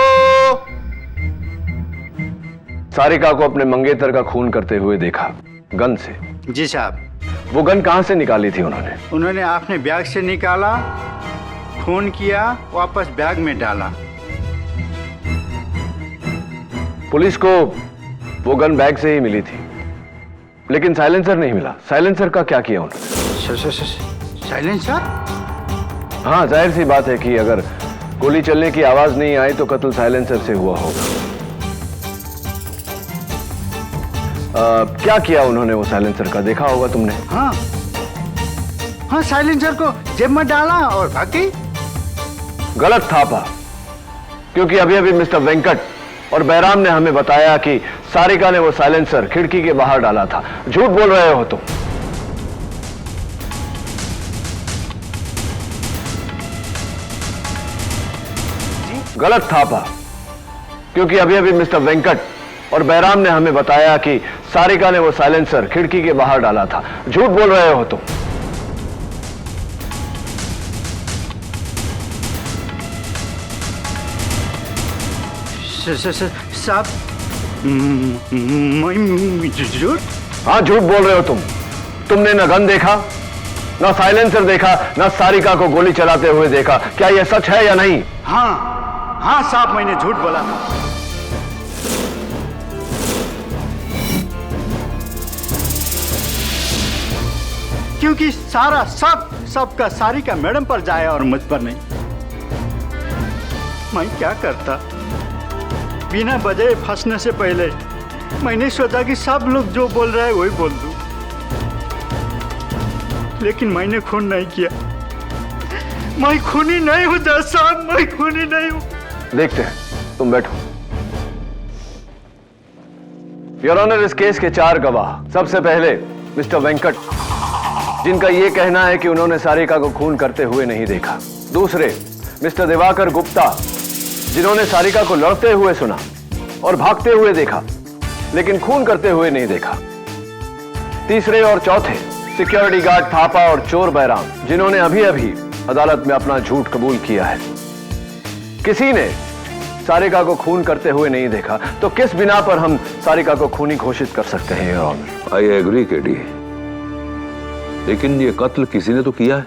सारिका को अपने मंगेतर का खून करते हुए देखा, गन से। जी साहब। वो गन कहां से निकाली थी उन्होंने? उन्होंने अपने बैग से निकाला, खून किया, वापस बैग में डाला। पुलिस को वो गन बैग से ही मिली थी, लेकिन साइलेंसर नहीं मिला। साइलेंसर का क्या किया उन्होंने? साइलेंसर? हाँ, जाहिर सी बात है कि अगर गोली चलने की आवाज नहीं आई तो कत्ल साइलेंसर से हुआ होगा। क्या किया उन्होंने वो साइलेंसर का, देखा होगा तुमने? हाँ हाँ, साइलेंसर को जेब में डाला और भाग गई। गलत था पा, क्योंकि अभी अभी मिस्टर वेंकट और बैराम ने हमें बताया कि सारिका ने वो साइलेंसर खिड़की के बाहर डाला था। झूठ बोल रहे हो तुम। गलत था पा, क्योंकि अभी अभी मिस्टर वेंकट और बैराम ने हमें बताया कि सारिका ने वो साइलेंसर खिड़की के बाहर डाला था। झूठ बोल रहे हो तुम। साहब, झूठ? हाँ, झूठ बोल रहे हो तुम। तुमने न गन देखा, न साइलेंसर देखा, न सारिका को गोली चलाते हुए देखा। क्या यह सच है या नहीं? हाँ हाँ साहब, मैंने झूठ बोला। क्योंकि सारा सबका सारिका मैडम पर जाए और मुझ पर नहीं। मैं क्या करता, बिना वजह फंसने से पहले मैंने सोचा कि सब लोग जो बोल रहे हैं वही बोल दूं, लेकिन मैंने खून नहीं किया। मैं खूनी नहीं हूं जज साहब, मैं खूनी नहीं हूं। देखते हैं, तुम बैठो। योर ऑनर, इस केस के 4 गवाह। सबसे पहले मिस्टर वेंकट, जिनका यह कहना है कि उन्होंने सारिका को खून करते हुए नहीं देखा। दूसरे मिस्टर दिवाकर गुप्ता, जिन्होंने सारिका को लड़ते हुए सुना और भागते हुए देखा, लेकिन खून करते हुए नहीं देखा। तीसरे और चौथे सिक्योरिटी गार्ड थापा और चोर बैराम, जिन्होंने अभी अभी अदालत में अपना झूठ कबूल किया है। किसी ने सारिका को खून करते हुए नहीं देखा, तो किस बिना पर हम सारिका को खूनी घोषित कर सकते हैं your honour? I agree KD, लेकिन ये कत्ल किसी ने तो किया है।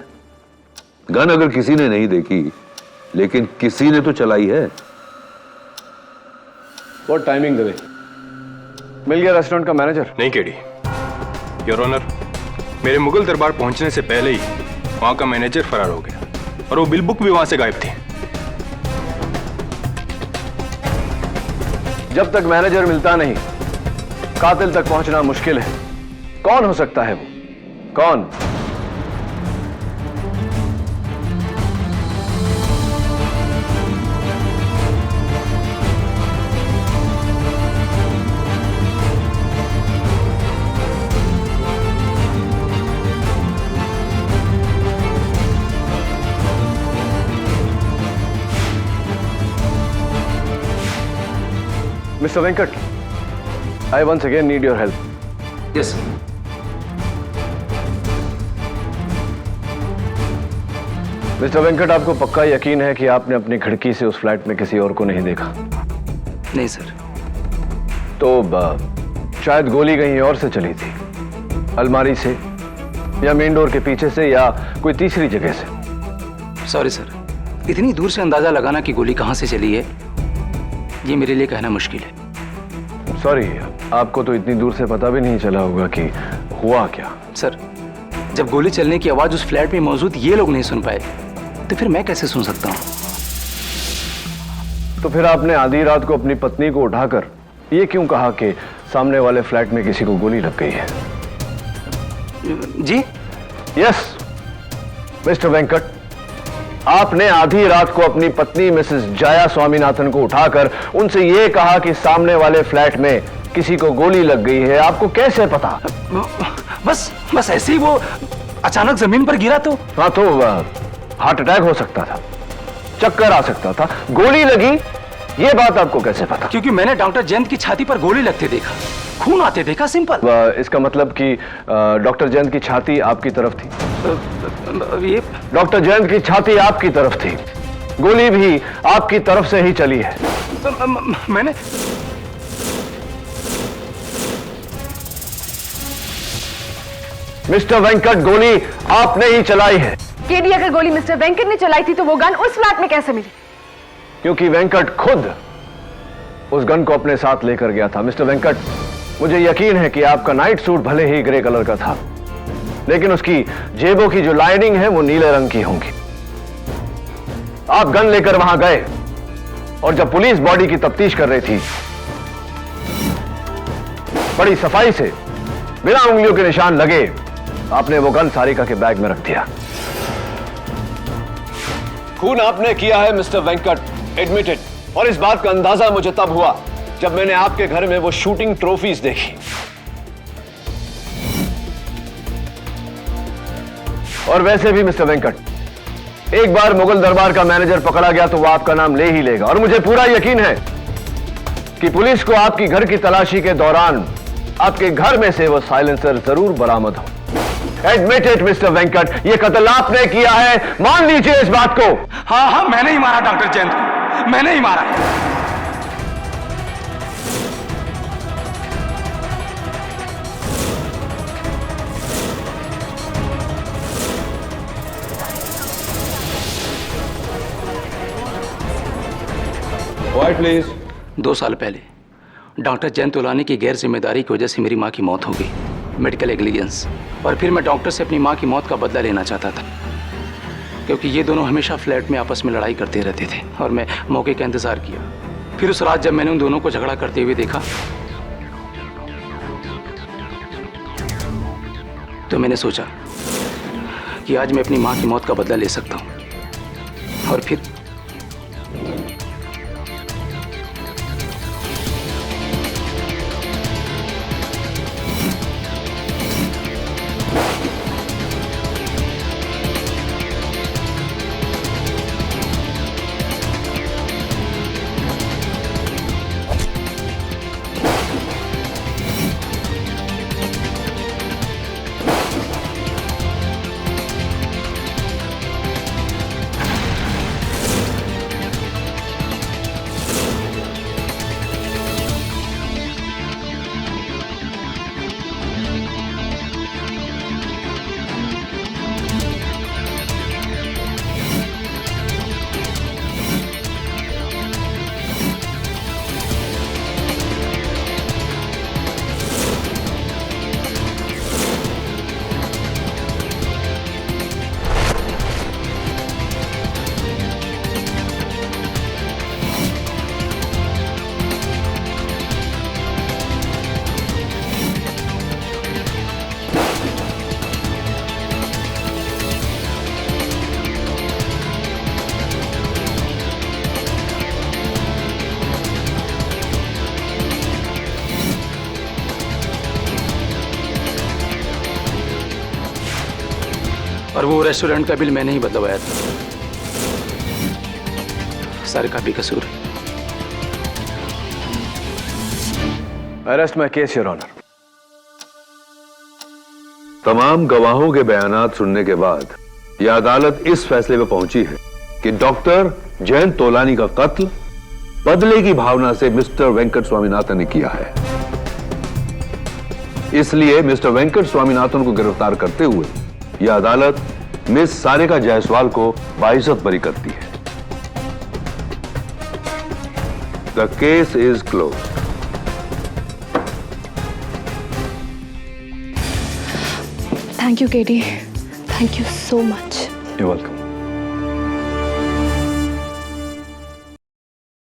गन अगर किसी ने नहीं देखी, लेकिन किसी ने तो चलाई है। What timing Dave? मिल गया रेस्टोरेंट का मैनेजर? नहीं केडी, योर ऑनर, मेरे मुगल दरबार पहुंचने से पहले ही वहां का मैनेजर फरार हो गया और वो बिल बुक भी वहां से गायब थी। जब तक मैनेजर मिलता नहीं, कातिल तक पहुंचना मुश्किल है। कौन हो सकता है वो? कौन? Mr. Venkat, I once again need your help. Yes. Mister Venkat, आपको पक्का यकीन है कि आपने अपनी खिड़की से उस फ्लैट में किसी और को नहीं देखा? नहीं सर। तो शायद गोली कहीं और से चली थी, अलमारी से या मेन डोर के पीछे से या कोई तीसरी जगह से। सॉरी सर, इतनी दूर से अंदाजा लगाना कि गोली कहां से चली है, ये मेरे लिए कहना मुश्किल है। सॉरी, आपको तो इतनी दूर से पता भी नहीं चला होगा कि हुआ क्या। सर, जब गोली चलने की आवाज उस फ्लैट में मौजूद ये लोग नहीं सुन पाए, तो फिर मैं कैसे सुन सकता हूं? तो फिर आपने आधी रात को अपनी पत्नी को उठाकर ये क्यों कहा कि सामने वाले फ्लैट में किसी को गोली लग गई है? जी? यस मिस्टर वेंकट, आपने आधी रात को अपनी पत्नी मिसेस जया स्वामीनाथन को उठाकर उनसे यह कहा कि सामने वाले फ्लैट में किसी को गोली लग गई है। आपको कैसे पता? बस ऐसे ही वो अचानक जमीन पर गिरा तो। हाँ, तो हार्ट अटैक हो सकता था, चक्कर आ सकता था, गोली लगी, ये बात आपको कैसे पता? क्योंकि मैंने डॉक्टर जयंत की छाती पर गोली लगते देखा, खून आते देखा, सिंपल। इसका मतलब कि डॉक्टर जयंत की छाती आपकी तरफ थी? ये डॉक्टर जयंत की छाती आपकी तरफ थी, गोली भी आपकी तरफ से ही चली है। मैंने मिस्टर वेंकट, गोली आपने ही चलाई है। केडी, अगर गोली मिस्टर वेंकट ने चलाई थी तो वो गन उस फ्लैट में कैसे मिली? क्योंकि वेंकट खुद उस गन को अपने साथ लेकर गया था। मिस्टर वेंकट, मुझे यकीन है कि आपका नाइट सूट भले ही ग्रे कलर का था, लेकिन उसकी जेबों की जो लाइनिंग है वो नीले रंग की होंगी। आप गन लेकर वहां गए और जब पुलिस बॉडी की तफ्तीश कर रही थी बड़ी सफाई से बिना उंगलियों के निशान लगे आपने वो गन सारिका के बैग में रख दिया। खून आपने किया है मिस्टर वेंकट, एडमिटेड। और इस बात का अंदाजा मुझे तब हुआ जब मैंने आपके घर में वो शूटिंग ट्रॉफीज देखी। और वैसे भी मिस्टर वेंकट, एक बार मुगल दरबार का मैनेजर पकड़ा गया तो वो आपका नाम ले ही लेगा। और मुझे पूरा यकीन है कि पुलिस को आपकी घर की तलाशी के दौरान आपके घर में से वो साइलेंसर जरूर बरामद हो। एडमिटेड मिस्टर वेंकट, ये कत्ल आपने किया है, मान लीजिए इस बात को। हाँ हाँ, मैंने ही मारा डॉक्टर जयंत को, मैंने ही मारा। Quiet, please. 2 साल पहले डॉक्टर जयंत तोलानी की गैर जिम्मेदारी की वजह से मेरी माँ की मौत हो गई, मेडिकल नेग्लिजेंस। और फिर मैं डॉक्टर से अपनी माँ की मौत का बदला लेना चाहता था, क्योंकि ये दोनों हमेशा फ्लैट में आपस में लड़ाई करते रहते थे और मैं मौके का इंतजार किया। फिर उस रात जब मैंने उन दोनों को झगड़ा करते हुए देखा तो मैंने सोचा कि आज मैं अपनी माँ की मौत का बदला ले सकता हूँ। और फिर और वो रेस्टोरेंट का बिल मैंने ही बदलवाया था। सारिका भी कसूर है। I rest my case your honour. तमाम गवाहों के बयानात सुनने के बाद यह अदालत इस फैसले पर पहुंची है कि डॉक्टर जयंत तोलानी का कत्ल बदले की भावना से मिस्टर वेंकट स्वामीनाथन ने किया है। इसलिए मिस्टर वेंकट स्वामीनाथन को गिरफ्तार करते हुए यह अदालत मिस सारिका जायसवाल को बाइज्जत बरी करती है। The case is close. Thank you KD, thank you so much. You're welcome.